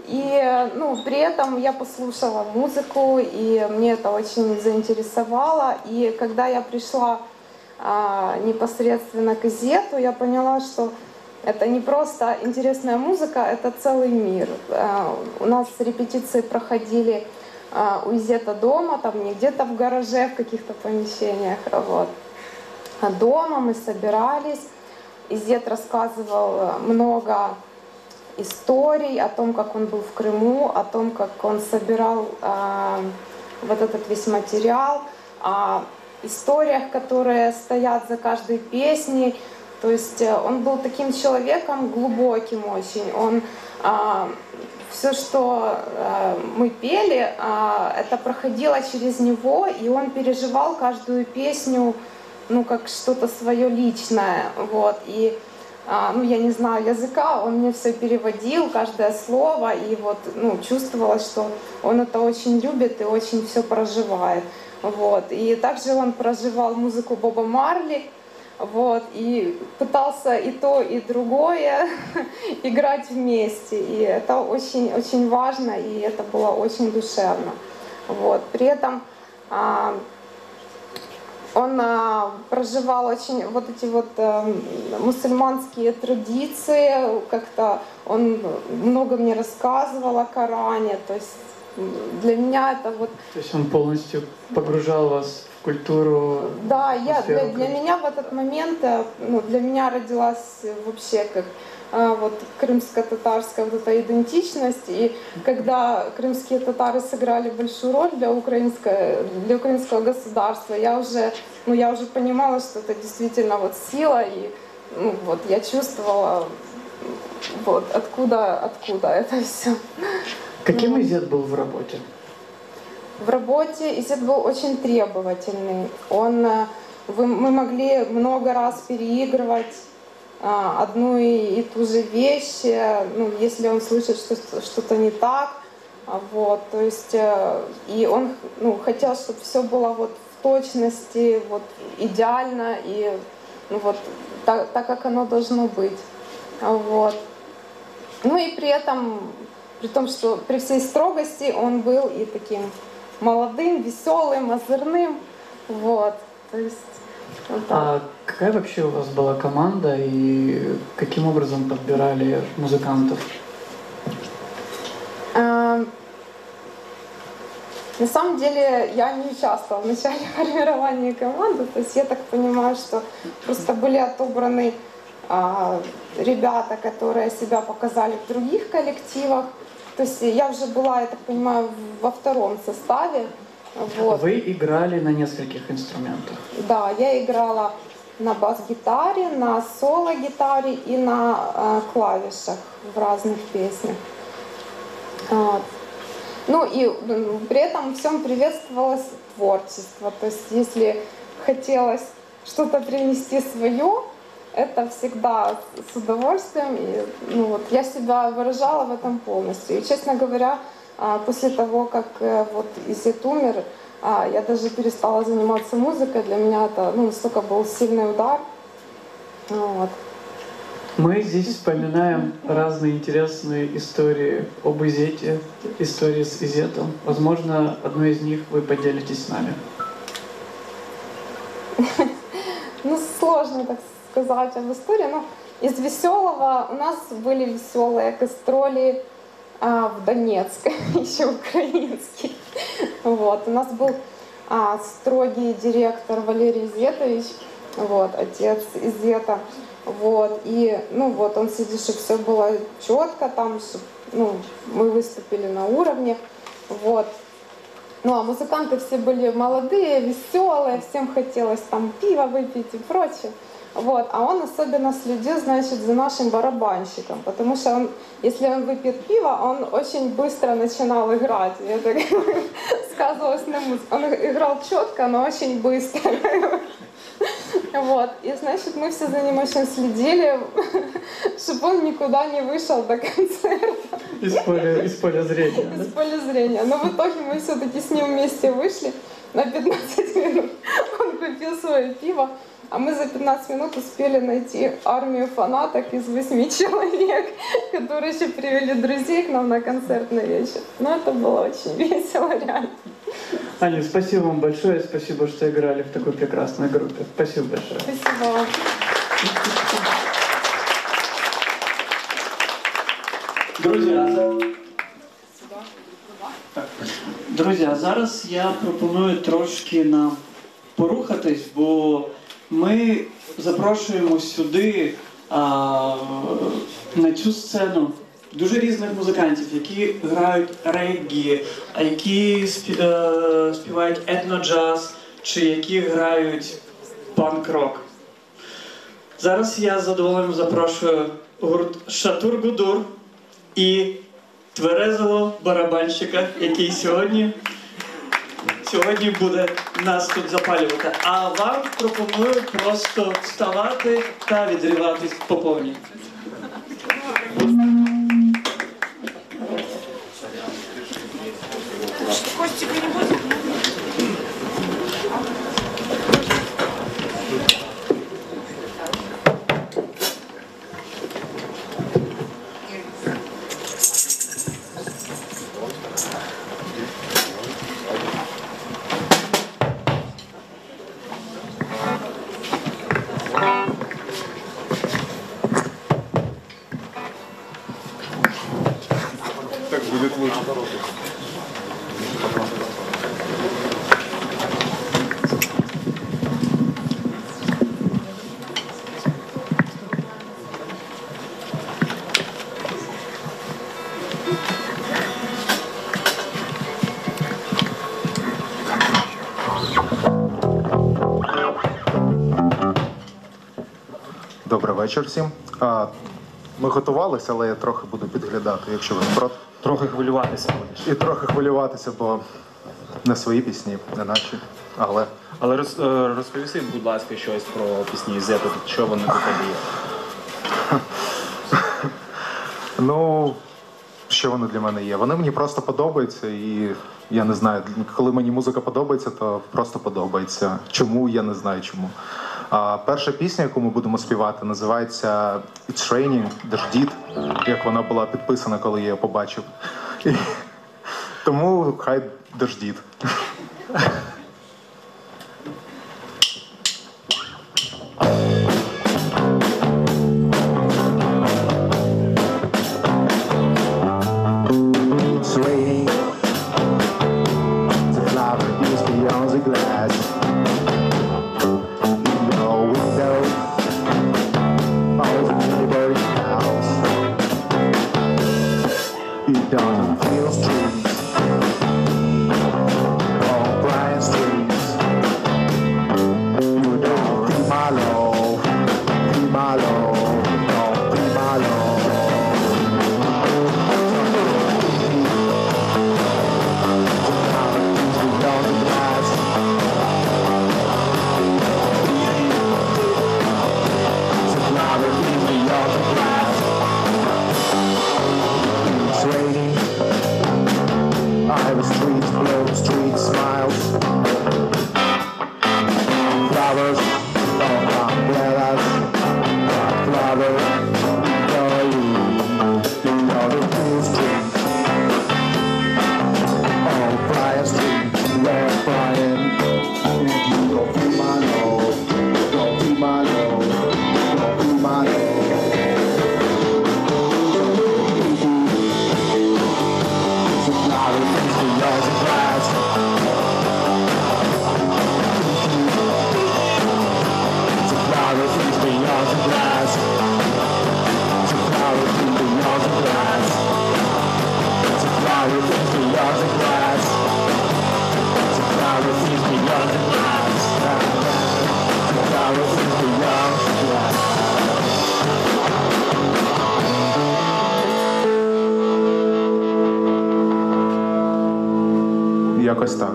И при этом я послушала музыку, и мне это очень заинтересовало. И когда я пришла непосредственно к «Изету», я поняла, что это не просто интересная музыка, это целый мир. У нас репетиции проходили у «Изета» дома, там не где-то в гараже, в каких-то помещениях. Вот. А дома мы собирались. «Изет» рассказывал много историй о том, как он был в Крыму, о том, как он собирал вот этот весь материал, о историях, которые стоят за каждой песней. То есть он был таким человеком глубоким очень. Он все, что мы пели, это проходило через него, и он переживал каждую песню, как что-то свое личное. Вот. И я не знаю языка, он мне все переводил, каждое слово, и вот, чувствовалось, что он это очень любит и очень все проживает. Вот. И также он проживал музыку Боба Марли, вот, и пытался и то, и другое играть вместе. И это очень, очень важно, и это было очень душевно. Вот. При этом он проживал очень вот эти вот мусульманские традиции, как-то он много мне рассказывал о Коране, то есть для меня это вот... То есть он полностью погружал вас в культуру? Да, для меня в этот момент, для меня родилась вообще как вот крымско-татарская вот эта идентичность, и когда крымские татары сыграли большую роль для украинского государства, я уже понимала, что это действительно вот сила, и я чувствовала вот откуда это все. Каким «Изет» был в работе? В работе «Изет» был очень требовательный. Мы могли много раз переигрывать одну и ту же вещь, если он слышит, что что-то не так. Вот, то есть, и он хотел, чтобы все было вот в точности, вот идеально, и так, как оно должно быть. Вот. И при этом, при том, что при всей строгости он был и таким молодым, веселым, озорным. Вот. То есть, а какая вообще у вас была команда и каким образом подбирали музыкантов? На самом деле я не участвовала в начале формирования команды, то есть я так понимаю, что просто были отобраны ребята, которые себя показали в других коллективах. То есть я уже была, я так понимаю, во втором составе. Вот. Вы играли на нескольких инструментах? Да, я играла на бас-гитаре, на соло-гитаре и на клавишах в разных песнях. Вот. И при этом всем приветствовалось творчество. То есть если хотелось что-то принести свое, это всегда с удовольствием. И, я себя выражала в этом полностью. И, честно говоря, после того, как «Изет» умер, я даже перестала заниматься музыкой. Для меня это настолько был сильный удар. Вот. Мы здесь вспоминаем разные интересные истории об Изете, истории с Изетом. Возможно, одной из них вы поделитесь с нами. Ну, сложно так сказать об истории, но из веселого у нас были веселые гастроли в Донецк, еще украинский. Вот. У нас был строгий директор Валерий Изетович, вот, отец Изета. Вот. И ну, вот, он следил, чтобы все было четко, там, чтобы, ну, мы выступили на уровне. Вот. Ну а музыканты все были молодые, веселые, всем хотелось там пиво выпить и прочее. Вот. А он особенно следил, значит, за нашим барабанщиком, потому что он, если он выпьет пиво, он очень быстро начинал играть. И это сказывалось на музыке. Он играл четко, но очень быстро. Вот. И, значит, мы все за ним очень следили, чтобы он никуда не вышел до концерта. Из поля зрения. Из поля зрения. Но в итоге мы все-таки с ним вместе вышли на 15 минут. Он купил свое пиво, а мы за 15 минут успели найти армию фанаток из 8 человек, которые еще привели друзей к нам на концертный вечер. Но это было очень весело, реально. Аня, спасибо вам большое, спасибо, что играли в такой прекрасной группе. Спасибо большое. Спасибо вам. Друзі, зараз я пропоную трошки нам порухатись, бо ми запрошуємо сюди на цю сцену дуже різних музикантів, які грають реггі, які співають етноджаз, чи які грають панк-рок. Зараз я з задоволенням запрошую гурт Шатур-Гудур і тверезого барабанщика, який сьогодні буде нас тут запалювати. А вам пропоную просто вставати та відриватись по повній. Так будет лучше. Добрий вечір всім. Ми готувалися, але я трохи буду підглядати, якщо ви не проти. Трохи хвилюватися будеш. І трохи хвилюватися, бо не свої пісні, не наші. Але розповісти, будь ласка, щось про пісні Ізета, що вони до тебе є. Ну, що вони для мене є? Вони мені просто подобаються і я не знаю, коли мені музика подобається, то просто подобається. Чому, я не знаю чому. Перша пісня, яку ми будемо співати, називається It's Raining, Дождіт, як вона була підписана, коли я її побачив. Тому хай дождіт. It's raining, the flower is beyond the glass. You don't feel streets, or Brian streets. You don't be my love, don't be my love. Beyond the glass. The flower is beyond the glass. It's raining. I have streets, blue street smiles. Flowers, umbrellas, flowers. Ось так.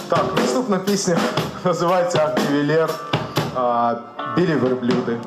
Так, наступна пісня називається «Артівілєр», «Білі верблюди».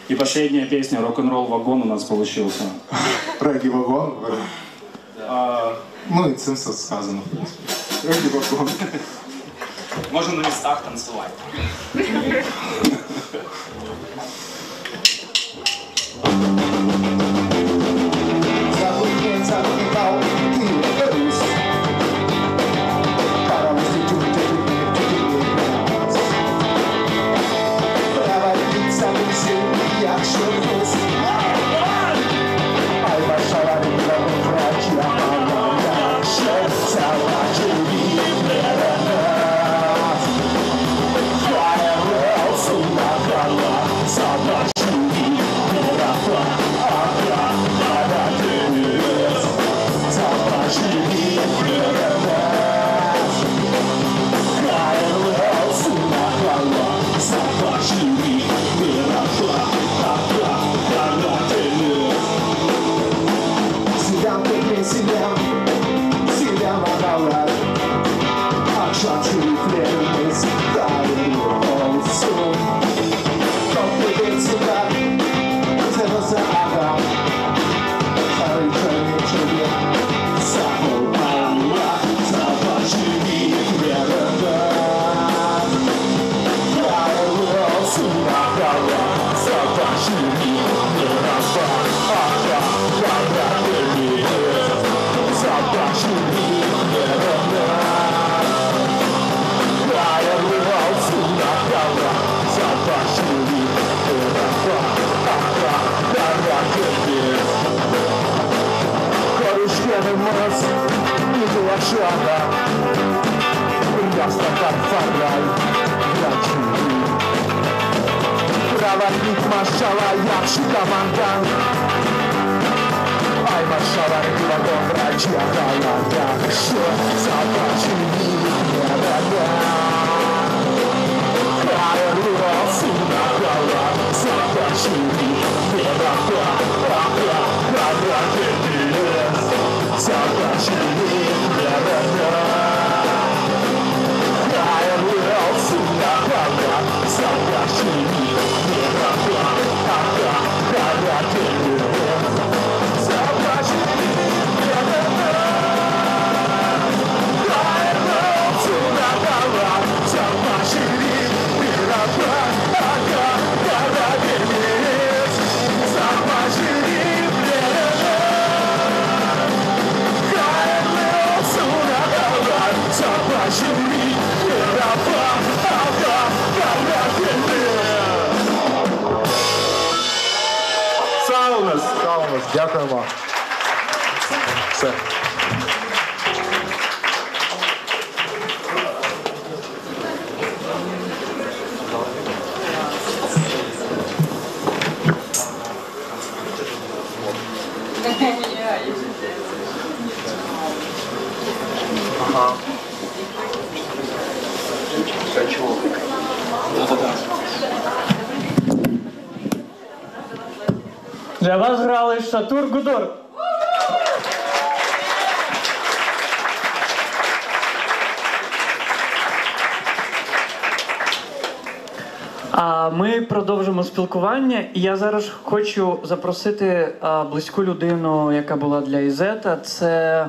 И последняя песня «Рок-н-ролл вагон» у нас получился. Регі-вагон? Ну і цим все сказано, в принципі. Регі-вагон. Можно на местах танцевать. Stop. Kavarnik Mashala Yakshita Mangan Ай Машавар Пиваком Врачья Халанда Что запачили Мерада Кайру Сина Кала Запачили Мерада Ага Кайра Кедиес Запачили Мерада Дякуємо. Все. Для вас грали Шатур Гудур. А ми продовжимо спілкування. І я зараз хочу запросити близьку людину, яка була для Ізета. Це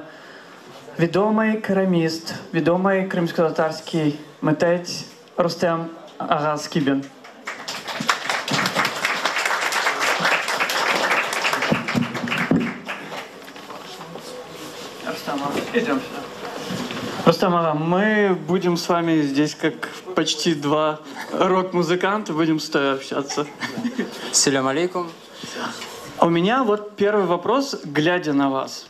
відомий кераміст, відомий кримськотатарський митець Рустем Ага Скибин. Идем сюда. Рустам Ага, мы будем с вами здесь как почти два рок-музыканта, будем стоя общаться. Ассаляму алейкум. У меня вот первый вопрос, глядя на вас.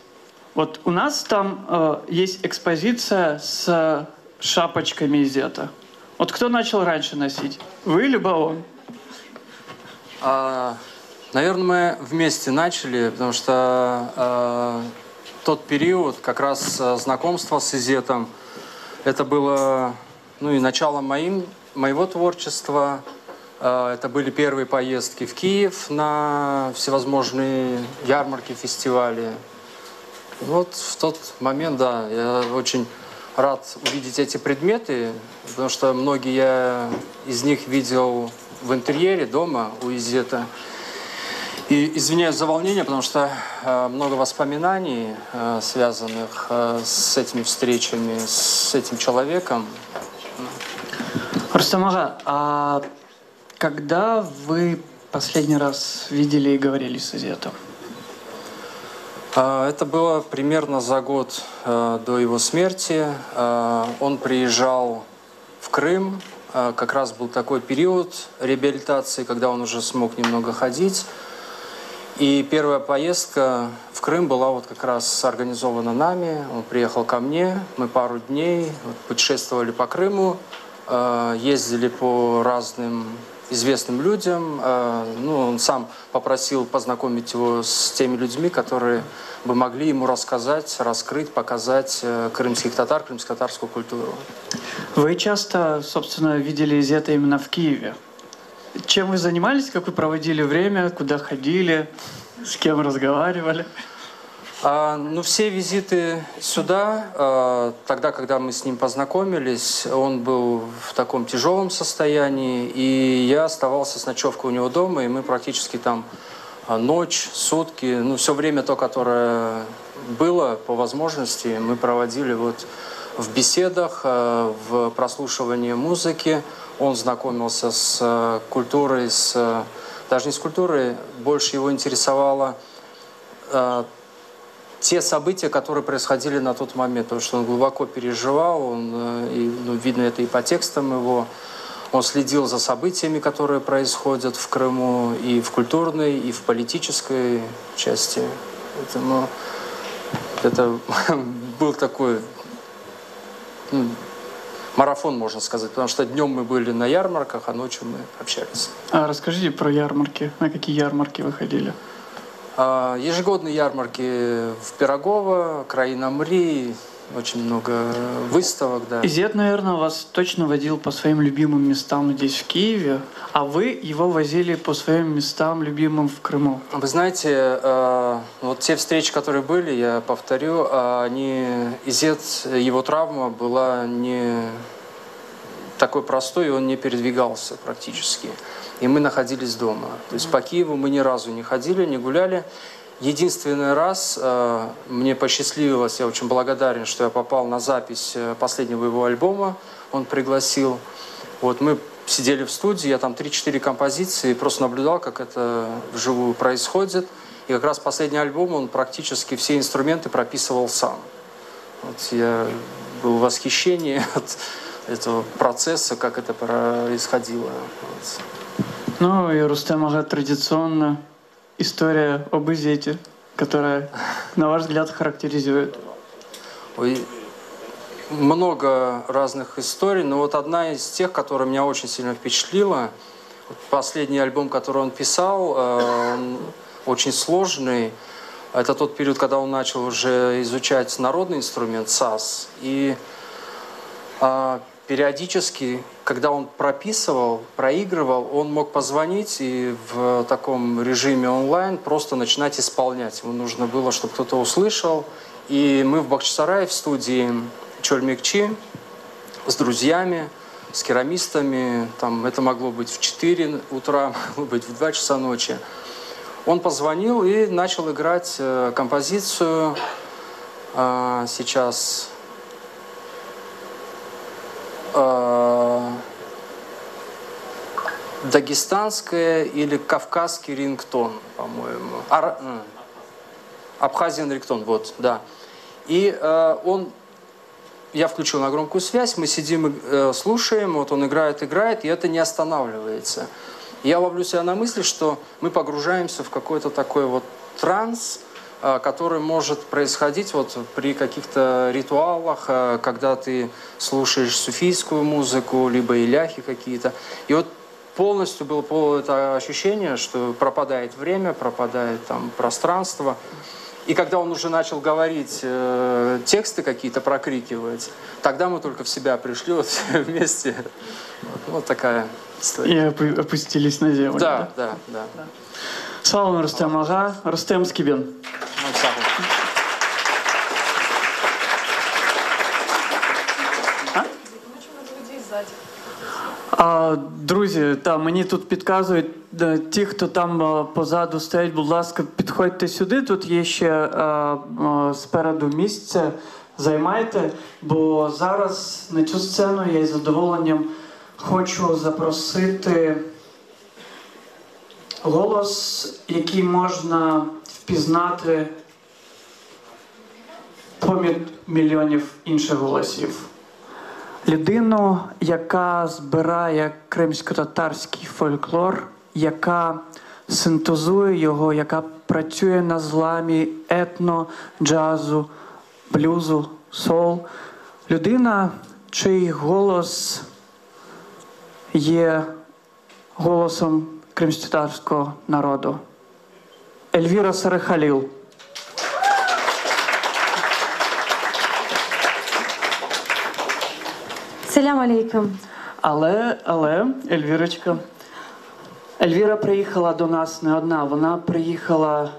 Вот у нас там есть экспозиция с шапочками Изета. Вот кто начал раньше носить? Вы либо он? Наверное, мы вместе начали, потому что тот период, как раз знакомства с Изетом, это было, ну, и начало моего творчества. Это были первые поездки в Киев на всевозможные ярмарки, фестивали. Вот в тот момент, да, я очень рад увидеть эти предметы, потому что многие я из них видел в интерьере дома у Изета. И извиняюсь за волнение, потому что много воспоминаний, связанных с этими встречами, с этим человеком. Рустам Ага, а когда вы последний раз видели и говорили с Изетом? Это было примерно за год до его смерти. Он приезжал в Крым. Как раз был такой период реабилитации, когда он уже смог немного ходить. И первая поездка в Крым была вот как раз организована нами. Он приехал ко мне, мы пару дней путешествовали по Крыму, ездили по разным известным людям. Ну, он сам попросил познакомить его с теми людьми, которые бы могли ему рассказать, раскрыть, показать крымских татар, крымско-татарскую культуру. Вы часто, собственно, видели Изета именно в Киеве. Чем вы занимались, как вы проводили время, куда ходили, с кем разговаривали? Ну, все визиты сюда, тогда, когда мы с ним познакомились, он был в таком тяжелом состоянии, и я оставался с ночевкой у него дома, и мы практически там ночь, сутки, ну, все время то, которое было по возможности, мы проводили вот в беседах, в прослушивании музыки. Он знакомился с культурой, даже не с культурой, больше его интересовало те события, которые происходили на тот момент, потому что он глубоко переживал, видно это и по текстам его. Он следил за событиями, которые происходят в Крыму, и в культурной, и в политической части. Поэтому это был такой марафон, можно сказать, потому что днем мы были на ярмарках, а ночью мы общались. А расскажите про ярмарки. На какие ярмарки вы ходили? Ежегодные ярмарки в Пирогово, Краина Мри, очень много выставок, да. Изет, наверное, вас точно водил по своим любимым местам здесь, в Киеве, а вы его возили по своим местам любимым в Крыму. Вы знаете, вот те встречи, которые были, я повторю, Изет, его травма была не такой простой, и он не передвигался практически. И мы находились дома. То есть по Киеву мы ни разу не ходили, не гуляли. Единственный раз мне посчастливилось, я очень благодарен, что я попал на запись последнего его альбома, он пригласил. Вот мы сидели в студии, я там 3-4 композиции, просто наблюдал, как это вживую происходит. И как раз последний альбом, он практически все инструменты прописывал сам. Вот я был в восхищении от этого процесса, как это происходило. Ну и Рустем Ага традиционно история об Изете, которая, на ваш взгляд, характеризует. Ой, много разных историй, но вот одна из тех, которая меня очень сильно впечатлила, последний альбом, который он писал, он очень сложный. Это тот период, когда он начал уже изучать народный инструмент саз. И периодически, когда он прописывал, проигрывал, он мог позвонить и в таком режиме онлайн просто начинать исполнять. Ему нужно было, чтобы кто-то услышал. И мы в Бахчисарае в студии Чольмекчи с друзьями, с керамистами. Там это могло быть в 4 утра, могло быть в 2 часа ночи. Он позвонил и начал играть композицию. Сейчас... дагестанская или кавказский рингтон, по-моему. Абхазиан рингтон, вот, да. И я включил на громкую связь, мы сидим и слушаем, вот он играет, и это не останавливается. Я ловлю себя на мысли, что мы погружаемся в какой-то такой вот транс, который может происходить вот при каких-то ритуалах, когда ты слушаешь суфийскую музыку, либо иляхи какие-то. И вот полностью было это ощущение, что пропадает время, пропадает там пространство. И когда он уже начал говорить, тексты какие-то прокрикивать, тогда мы только в себя пришли вот вместе. Вот такая история. И опустились на землю. Да. Sağ olun Rüstem Ağa. Rüstem Skibin. Друзі, мені тут підказують, ті, хто там позаду стоять, будь ласка, підходьте сюди. Тут є ще спереду місце. Займайте, бо зараз на цю сцену я із задоволенням хочу запросити голос, який можна впізнати поміж мільйонів інших голосів. Людину, яка збирає кримсько-татарський фольклор, яка синтезує його, яка працює на зламі етно, джазу, блюзу, сол. Людина, чий голос є голосом кримськотатарського народу. Ельвіра Сарихаліл. Селям алейкум. Але, Ельвірочка, Ельвіра приїхала до нас не одна. Вона приїхала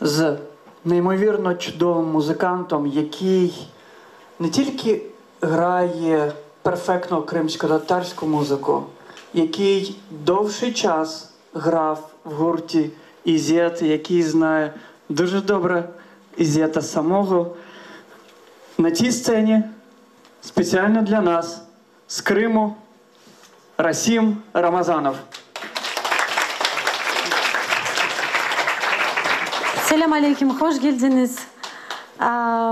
з неймовірно чудовим музикантом, який не тільки грає перфектно кримсько-татарську музику, який довший час грав в гурті Ізет, який знає дуже добре Ізета самого. На цій сцені спеціально для нас з Криму Расим Рамазанов. Selam aleyküm, hoş geldiniz.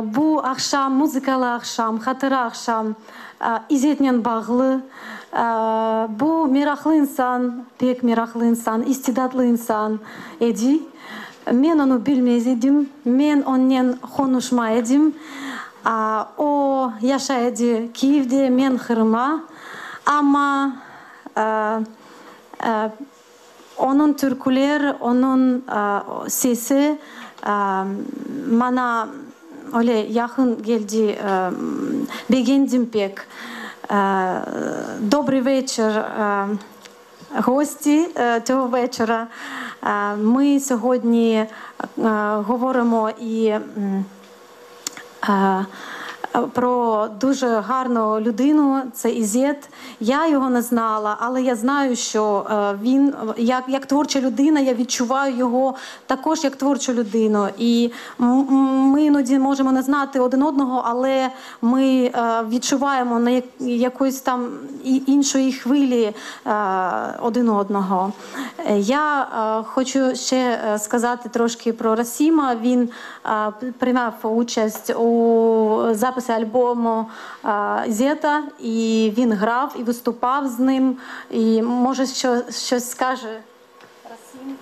Bu akşam müzikal akşam, hatıra akşam, İzet'le bağlı. Bu meraklı insan, pek meraklı insan, istidatlı insan idi. Ben onu bilmez idim, ben onunla konuşmaydım. O yaşaydı Kiev'de, men Kırım'a, ama onun türküler, onun sesi bana öyle yakın geldi, beğendim pek. Добрий вечір, гості цього вечора. Ми сьогодні говоримо і про дуже гарну людину, це Ізет. Я його не знала, але я знаю, що він, як творча людина, я відчуваю його також як творчу людину. І ми іноді можемо не знати один одного, але ми відчуваємо на якоїсь там іншої хвилі один одного. Я хочу ще сказати трошки про Расіма. Він приймав участь у записі альбому Ізета, і він грав і виступав з ним. І може щось скаже Расим?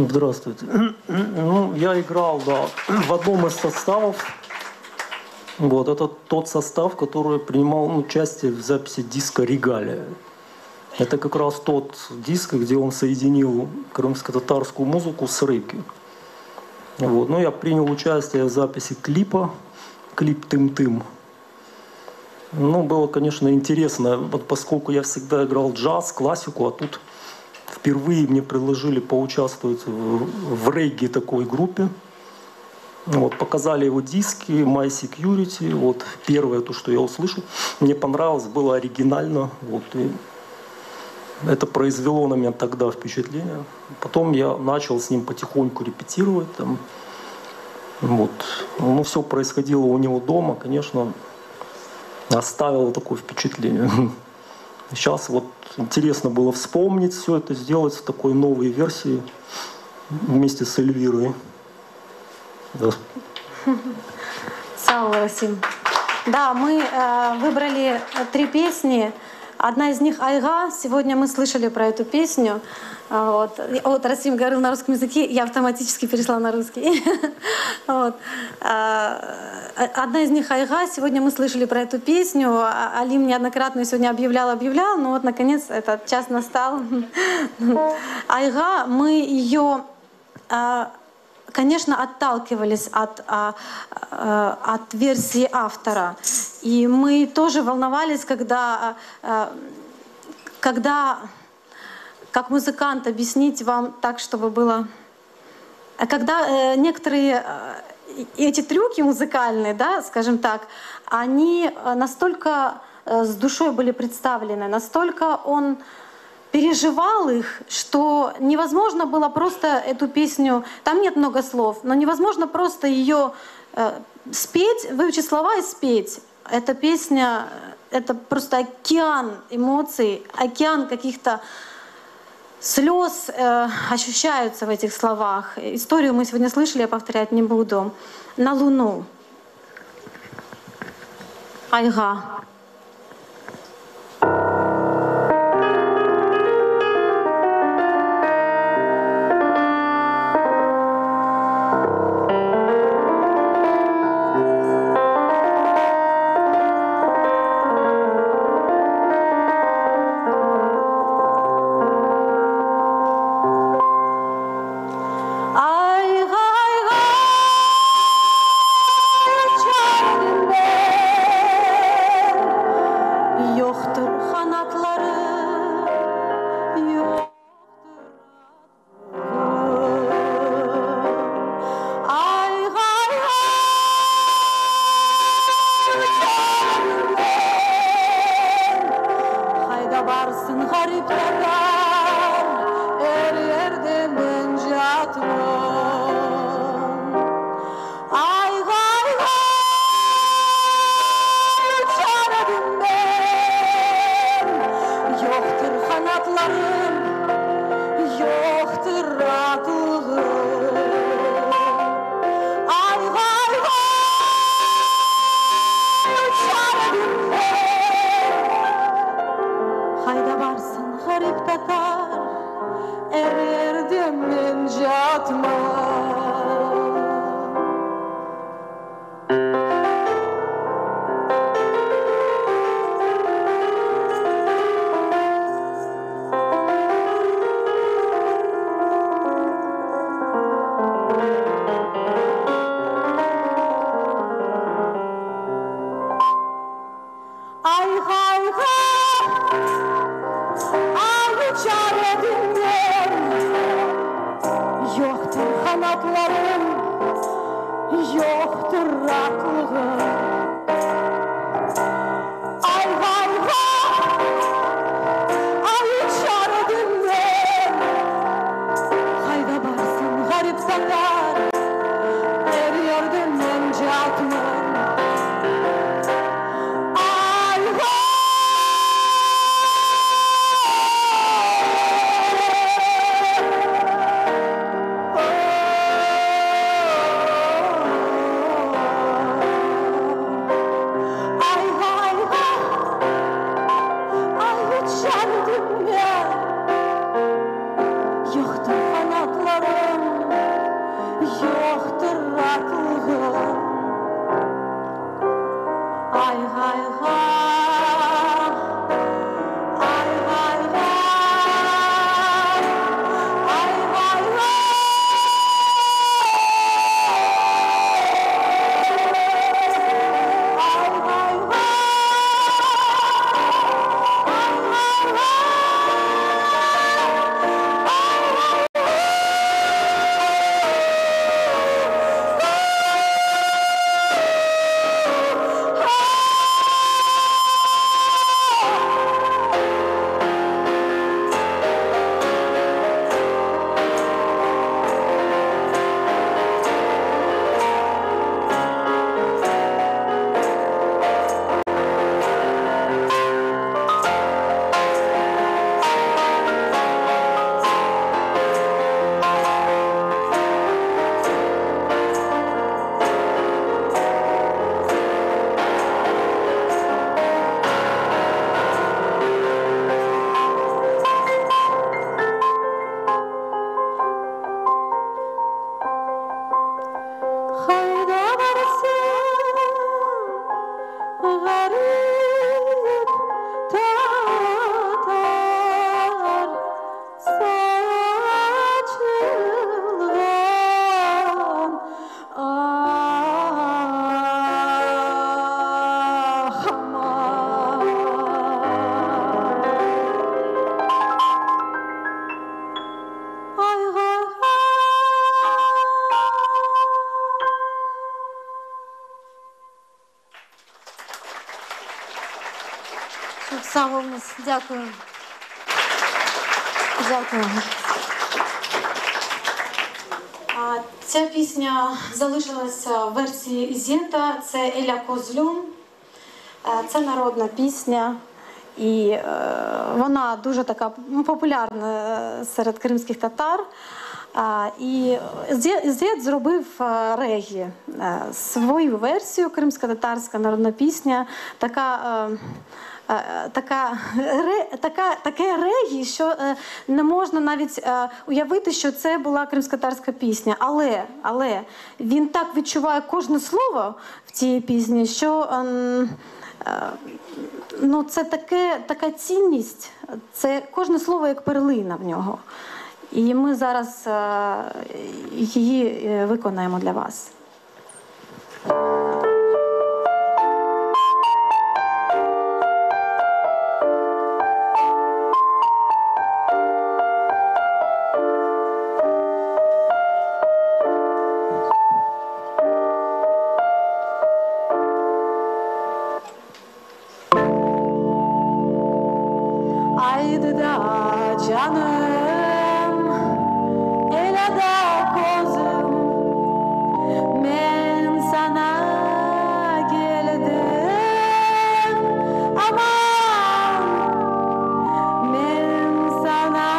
Здравствуйте. Ну, я играл, да, в одном из составов. Вот, это тот состав, который принимал участие в записи диска «Регалия». Это как раз тот диск, где он соединил крымско-татарскую музыку с регги. Вот. Ну, я принял участие в записи клипа, клип «Тым-тым». Ну, было, конечно, интересно, поскольку я всегда играл джаз, классику, а тут впервые мне предложили поучаствовать в регги такой группе. Вот, показали его диски My Security, вот первое то, что я услышал, мне понравилось, было оригинально, вот, и это произвело на меня тогда впечатление. Потом я начал с ним потихоньку репетировать, там, вот, ну, все происходило у него дома, конечно, оставило такое впечатление. Сейчас вот интересно было вспомнить все это, сделать в такой новой версии вместе с Эльвирой. Да. Сау, Расим. Да, мы выбрали 3 песни. Одна из них «Айга». Сегодня мы слышали про эту песню. Вот Расим говорил на русском языке, я автоматически перешла на русский. Вот. Одна из них «Айга». Сегодня мы слышали про эту песню. Алим неоднократно сегодня объявлял, но вот наконец этот час настал. «Айга», мы ее, конечно, отталкивались от версии автора. И мы тоже волновались, когда как музыкант объяснить вам так, чтобы было... Когда некоторые эти трюки музыкальные, да, скажем так, они настолько с душой были представлены, настолько он переживал их, что невозможно было просто эту песню, там нет много слов, но невозможно просто ее спеть, выучить слова и спеть. Эта песня, это просто океан эмоций, океан каких-то слез ощущаются в этих словах. Историю мы сегодня слышали, я повторять не буду. «На Луну». «Айга». kadar eriyordum önce aklım. Ay uçardım ya, yoktur kanatlarım, yoktur rahatlığım. Ay hay hay, ay hay hay, ay hay hay. Sağ olun, дякую. Дякую. Ця пісня залишилася в версії Ізета, це Еля Козлюн. Це народна пісня, і вона дуже така популярна серед кримських татар. І Ізет зробив регі, свою версію, кримсько-татарська народна пісня, таке регі, що не можна навіть уявити, що це була кримськотатарська пісня. Але він так відчуває кожне слово в цій пісні, що це така цінність, це кожне слово як перлина в нього. І ми зараз її виконаємо для вас. Haydi da canım, ele da kozum, men sana geldim, aman, men sana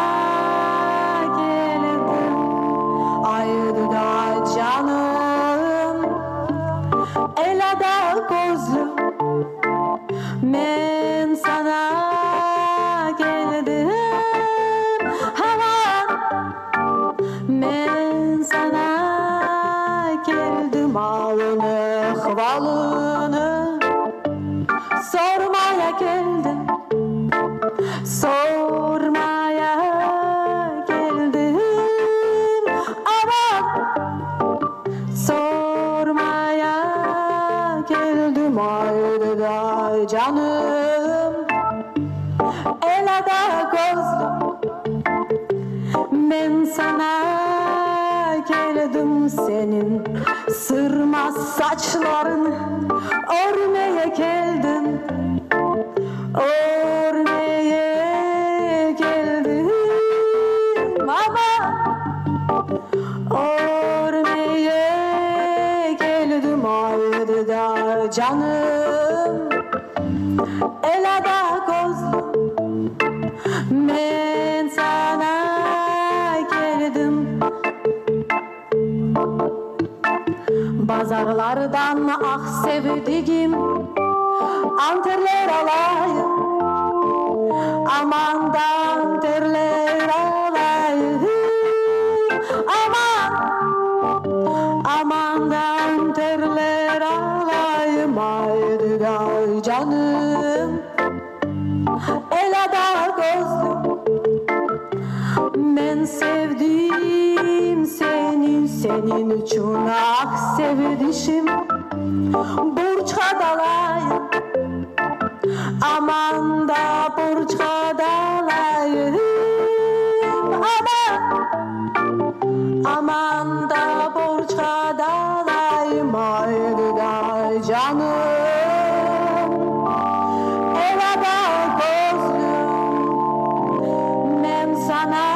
geldim. Haydi da canım, ele da kozum, men sana geldim, aman, men sana geldim. Alını, hvalını sormaya geldim, sormaya geldim, aman, sormaya geldim. Haydi da canım, ele da gözlüm, men sana geldim. Senin sırma saçlarını örmeye geldim, örmeye geldim, ama Dağlardan ah sevdiğim anterler alayım, amandan terler alayım, amandan terler alayım. Haydi gay canım, elada gözlüm, ben sevdim senin için ah sevdişim. Burçka dalayım, aman da burçka dalayım, aman da burçka dalayım. Haydi gay canım, elada gözlüm, ben sana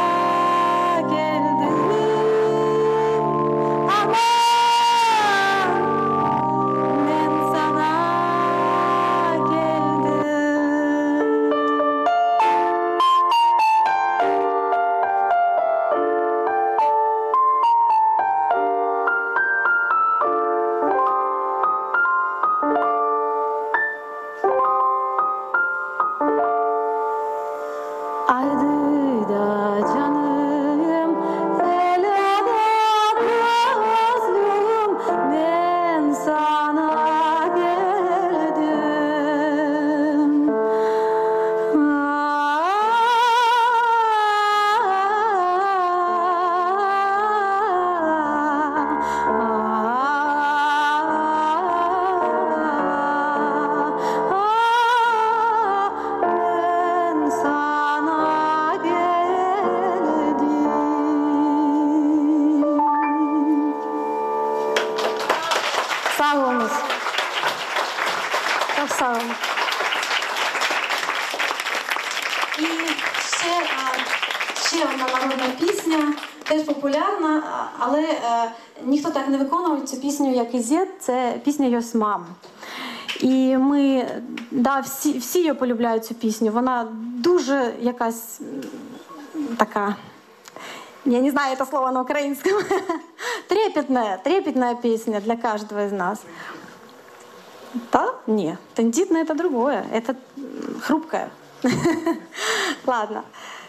geldim, aman ben sana geldim. Haydi da canım, elada gözlüm, ben sana geldim. Ben sana geldim. Sağ olunuz. Çok sağ olun. І ще одна народна пісня, теж популярна, але ніхто так не виконував цю пісню, як Ізет. Це пісня «Йос мам». І ми, да, всі її полюбляють цю пісню. Вона дуже якась така, я не знаю это слово на украинском, трепетная песня для каждого из нас. Да? Не, тендитная это другое, это хрупкое. Ладно,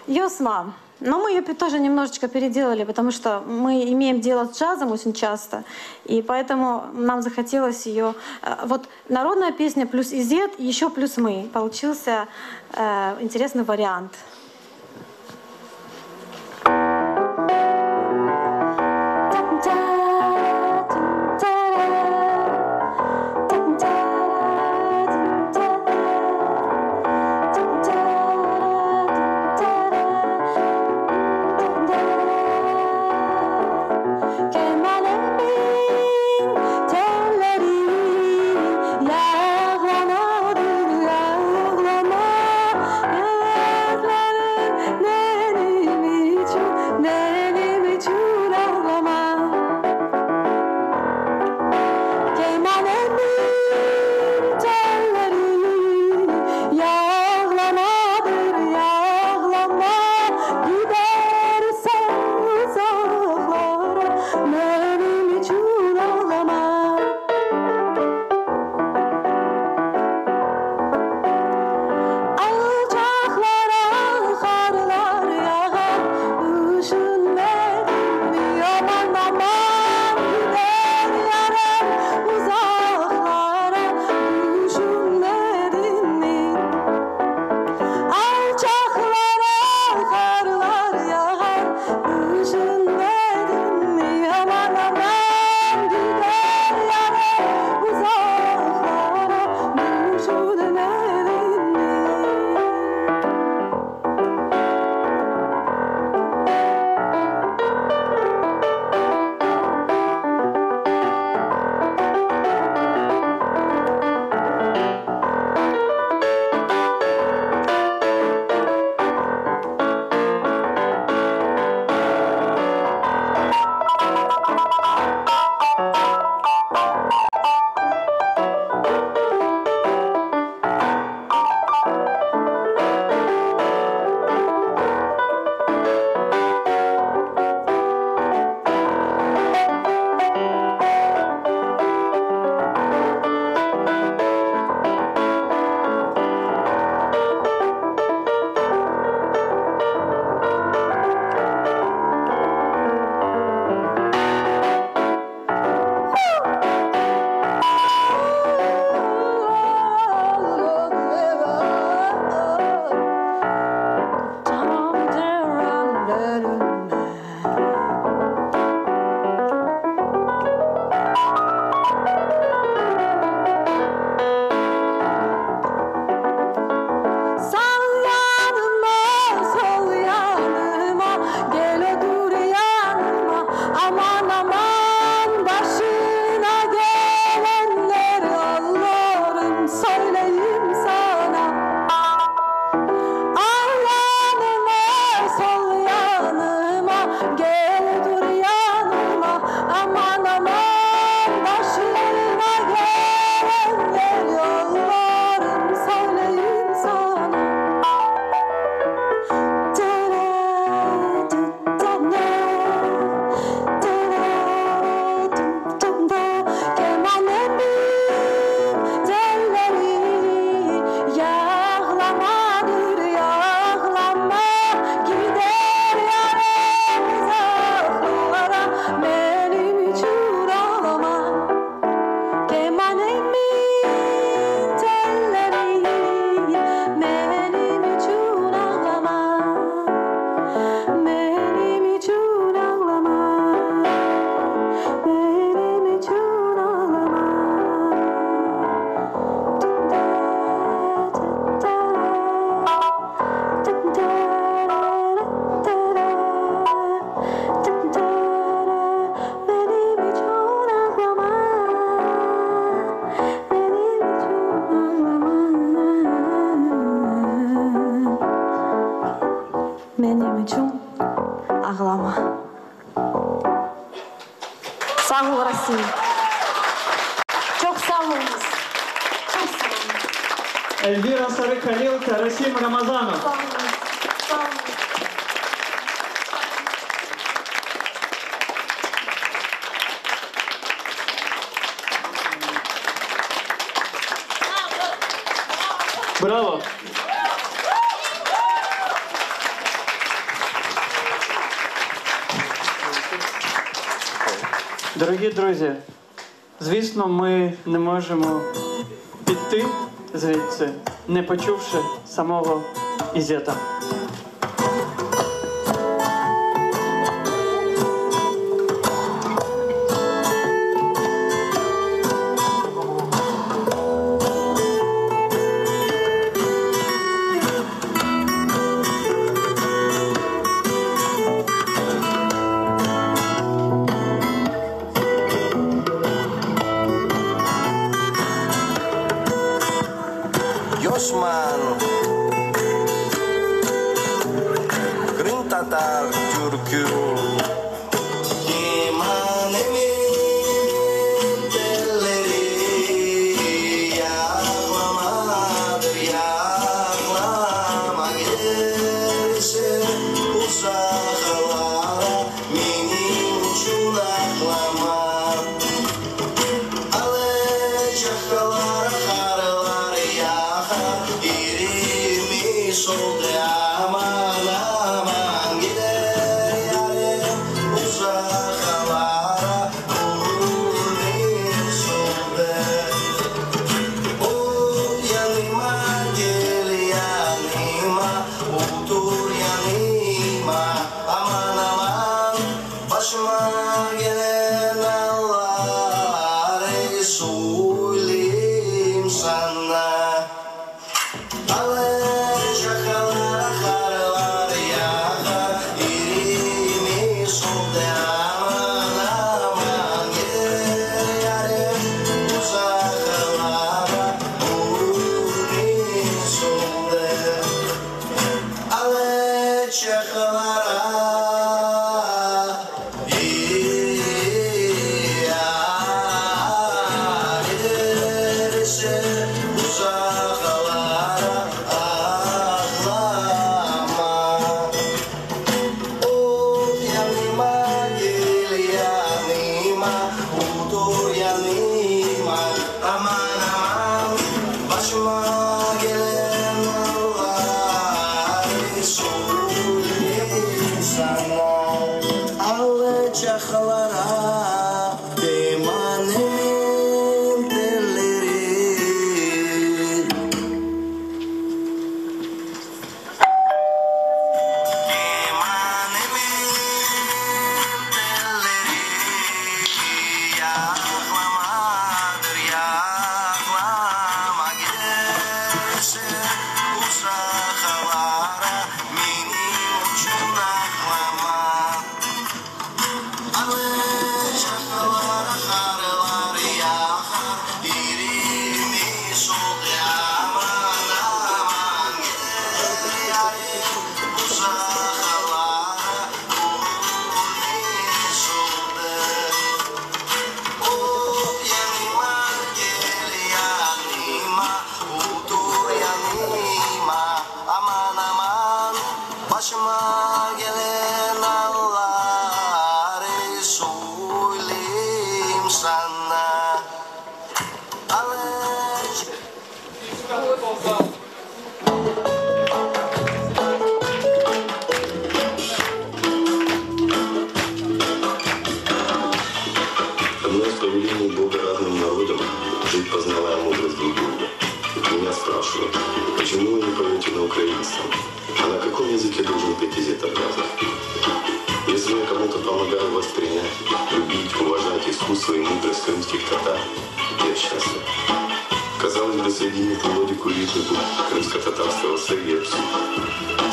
«Йос мам». Но мы ее тоже немножечко переделали, потому что мы имеем дело с джазом очень часто, и поэтому нам захотелось ее... Вот народная песня плюс Изет, еще плюс мы. Получился интересный вариант. Yağlamadır, yağlama, Sağ ol Rasim. Çok sağ olunuz. Çok sağ olun. Elvira Sarıkalil, Rasim Ramazanov. Sağ olun. Sağ olun. Браво! Дорогі друзі, звісно, ми не можемо піти звідси, не почувши самого Ізета. Osman, Kırım Tatar Türk'ü. Yemeğimin telleri yaklamadır, yaklama gelirse uzaklara benim için aklama. Alacaklar karlar yakar, irimi soldu aman aman gider yarim uzaklara, urnim soldu. O yanıma gel yanıma, otur yanıma, aman aman başıma gelen Allah'ı söyleyeyim sana. Alacaklar karlar yakar, irimi soldu aman aman gider yarim uzaklara, urnim soldu. Alacaklara giderse uzaklara aklama. Of yanıma gel yanıma, otur yanıma, aman aman başıma gelen Allah'ı söyleyeyim sana. Alacaklara emanemin telleri. Yaklamadır, yaklama giderse uzaklara, benim için aklama. Alacaklar karlar yakar, irimi soldu aman aman gider yarim uzaklara, urnim soldu. Of yanıma gel yanıma, otur yanıma, aman aman başıma gelen Allah'ı söyleyeyim sana. Одно из повелений Бога разным народам — жить, познавая мудрость друг друга. Меня спрашивают, почему вы не поете на украинском? А на каком языке должен петь Изет Абрязов? Если я кому-то помогаю воспринять, любить, уважать искусство и мудрость крымских татар, я счастлив. Казалось бы, соединить мелодику и ритмику крымско-татарского среги абсурд.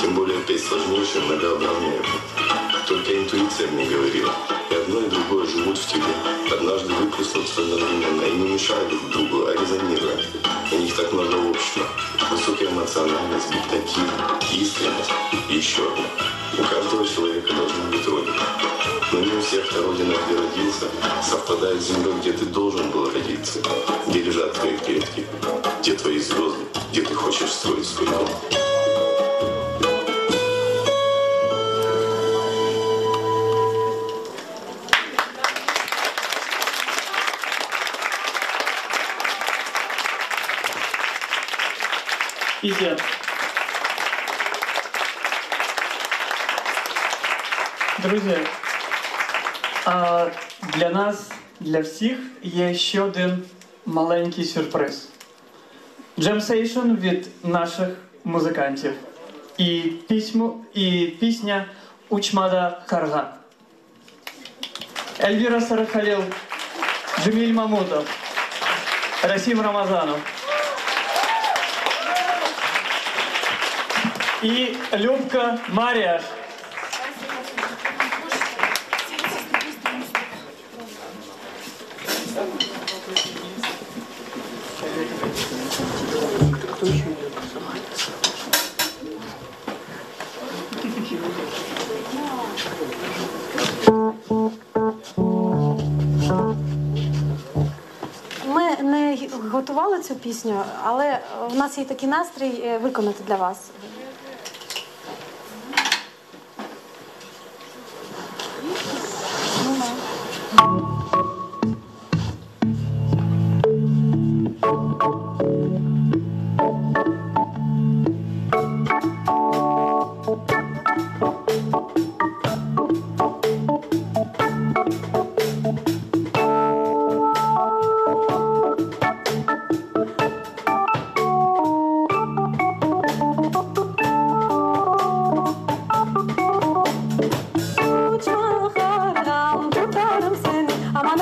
Тем более петь сложнейшее, многообразнее. Только интуиция мне говорила, и одно, и другое живут в тебе. Однажды выплеснутся одновременно и не мешают друг другу, а резонируя. У них так много общего. Высокая эмоциональность, гипнотизм, искренность и еще одно. У каждого человека должна быть родина. Но не у Здесь яхта «Родина», где родился, совпадает с землей, где ты должен был родиться. Где лежат твои предки, где твои звезды, где ты хочешь строить свой дом. Изет. Друзі, для нас, для всіх є ще один маленький сюрприз. Джемсейшн від наших музикантів. І пісня «Учмада Карга». Эльвира Сарахалил, Джемиль Мамутов, Расим Рамазанов. И Любка Марияш. Кто еще идет? Ми не готували цю пісню, але в нас є такий настрій виконати для вас. Aman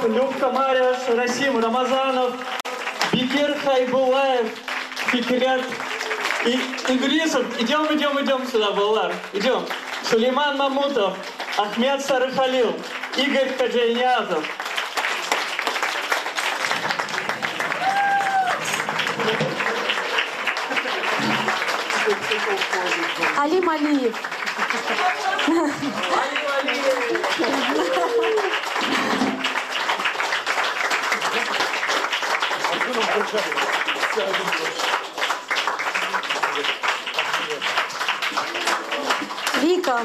Любка Маряш, Расим Рамазанов, Бекир Хайбулаев, Фикрят и Игрисов. Идем сюда, Балар. Идем. Сулейман Мамутов, Ахмед Сарыхалил, Игорь Каджайниязов. Алим Алиев. Віка,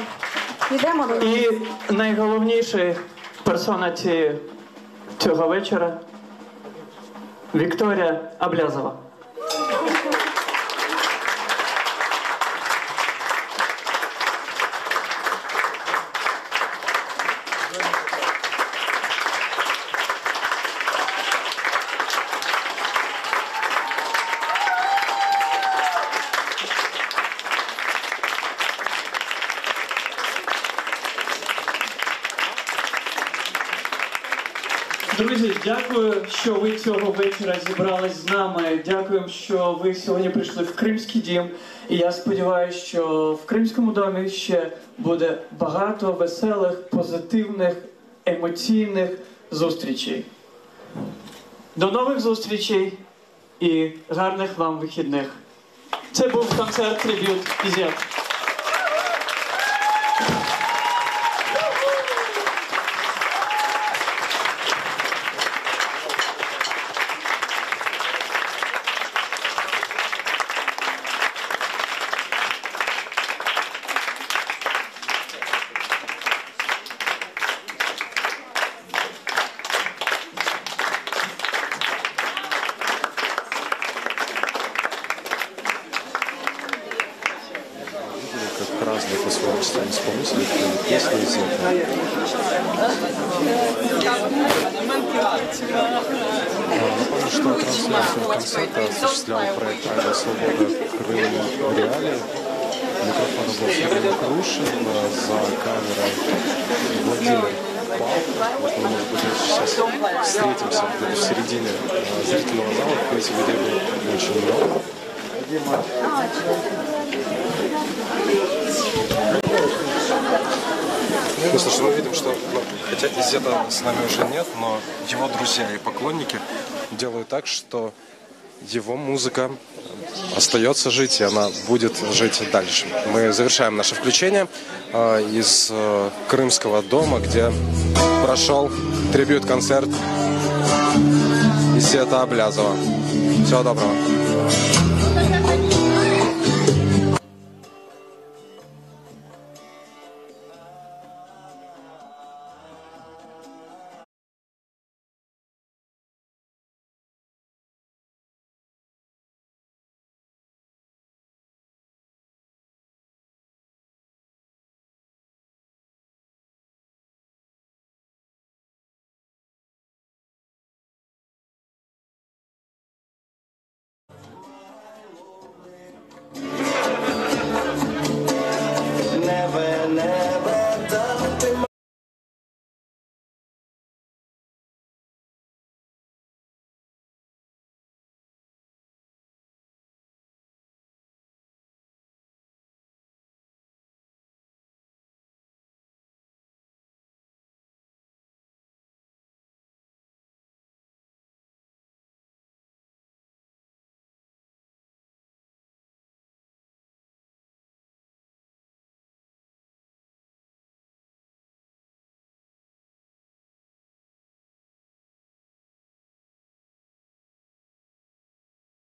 йдемо до І найголовніша персона цього вечора – Вікторія Аблязова. Друзі, дякую, що ви цього вечора зібрались з нами. Дякую, що ви сьогодні прийшли в Кримський дім. І я сподіваюся, що в Кримському домі ще буде багато веселих, позитивних, емоційних зустрічей. До нових зустрічей і гарних вам вихідних. Це був концерт «Триб'ют Ізет». Как разные по-своему исполнители песни из этого. Напомню, что трансляцию концерта осуществлял проект «Радио Свобода Крым в реалии». Микрофон был Сергей Крушин, за камерой Владимир Павлов. Вот мы, может быть, сейчас встретимся где-то в середине зрительного зала. В принципе, людей было очень много. Ну, слушай, мы видим, что, хотя Изета с нами уже нет, но его друзья и поклонники делают так, что его музыка остается жить, и она будет жить дальше. Мы завершаем наше включение из Крымского дома, где прошел трибьют-концерт Изета Аблязова. Всего доброго.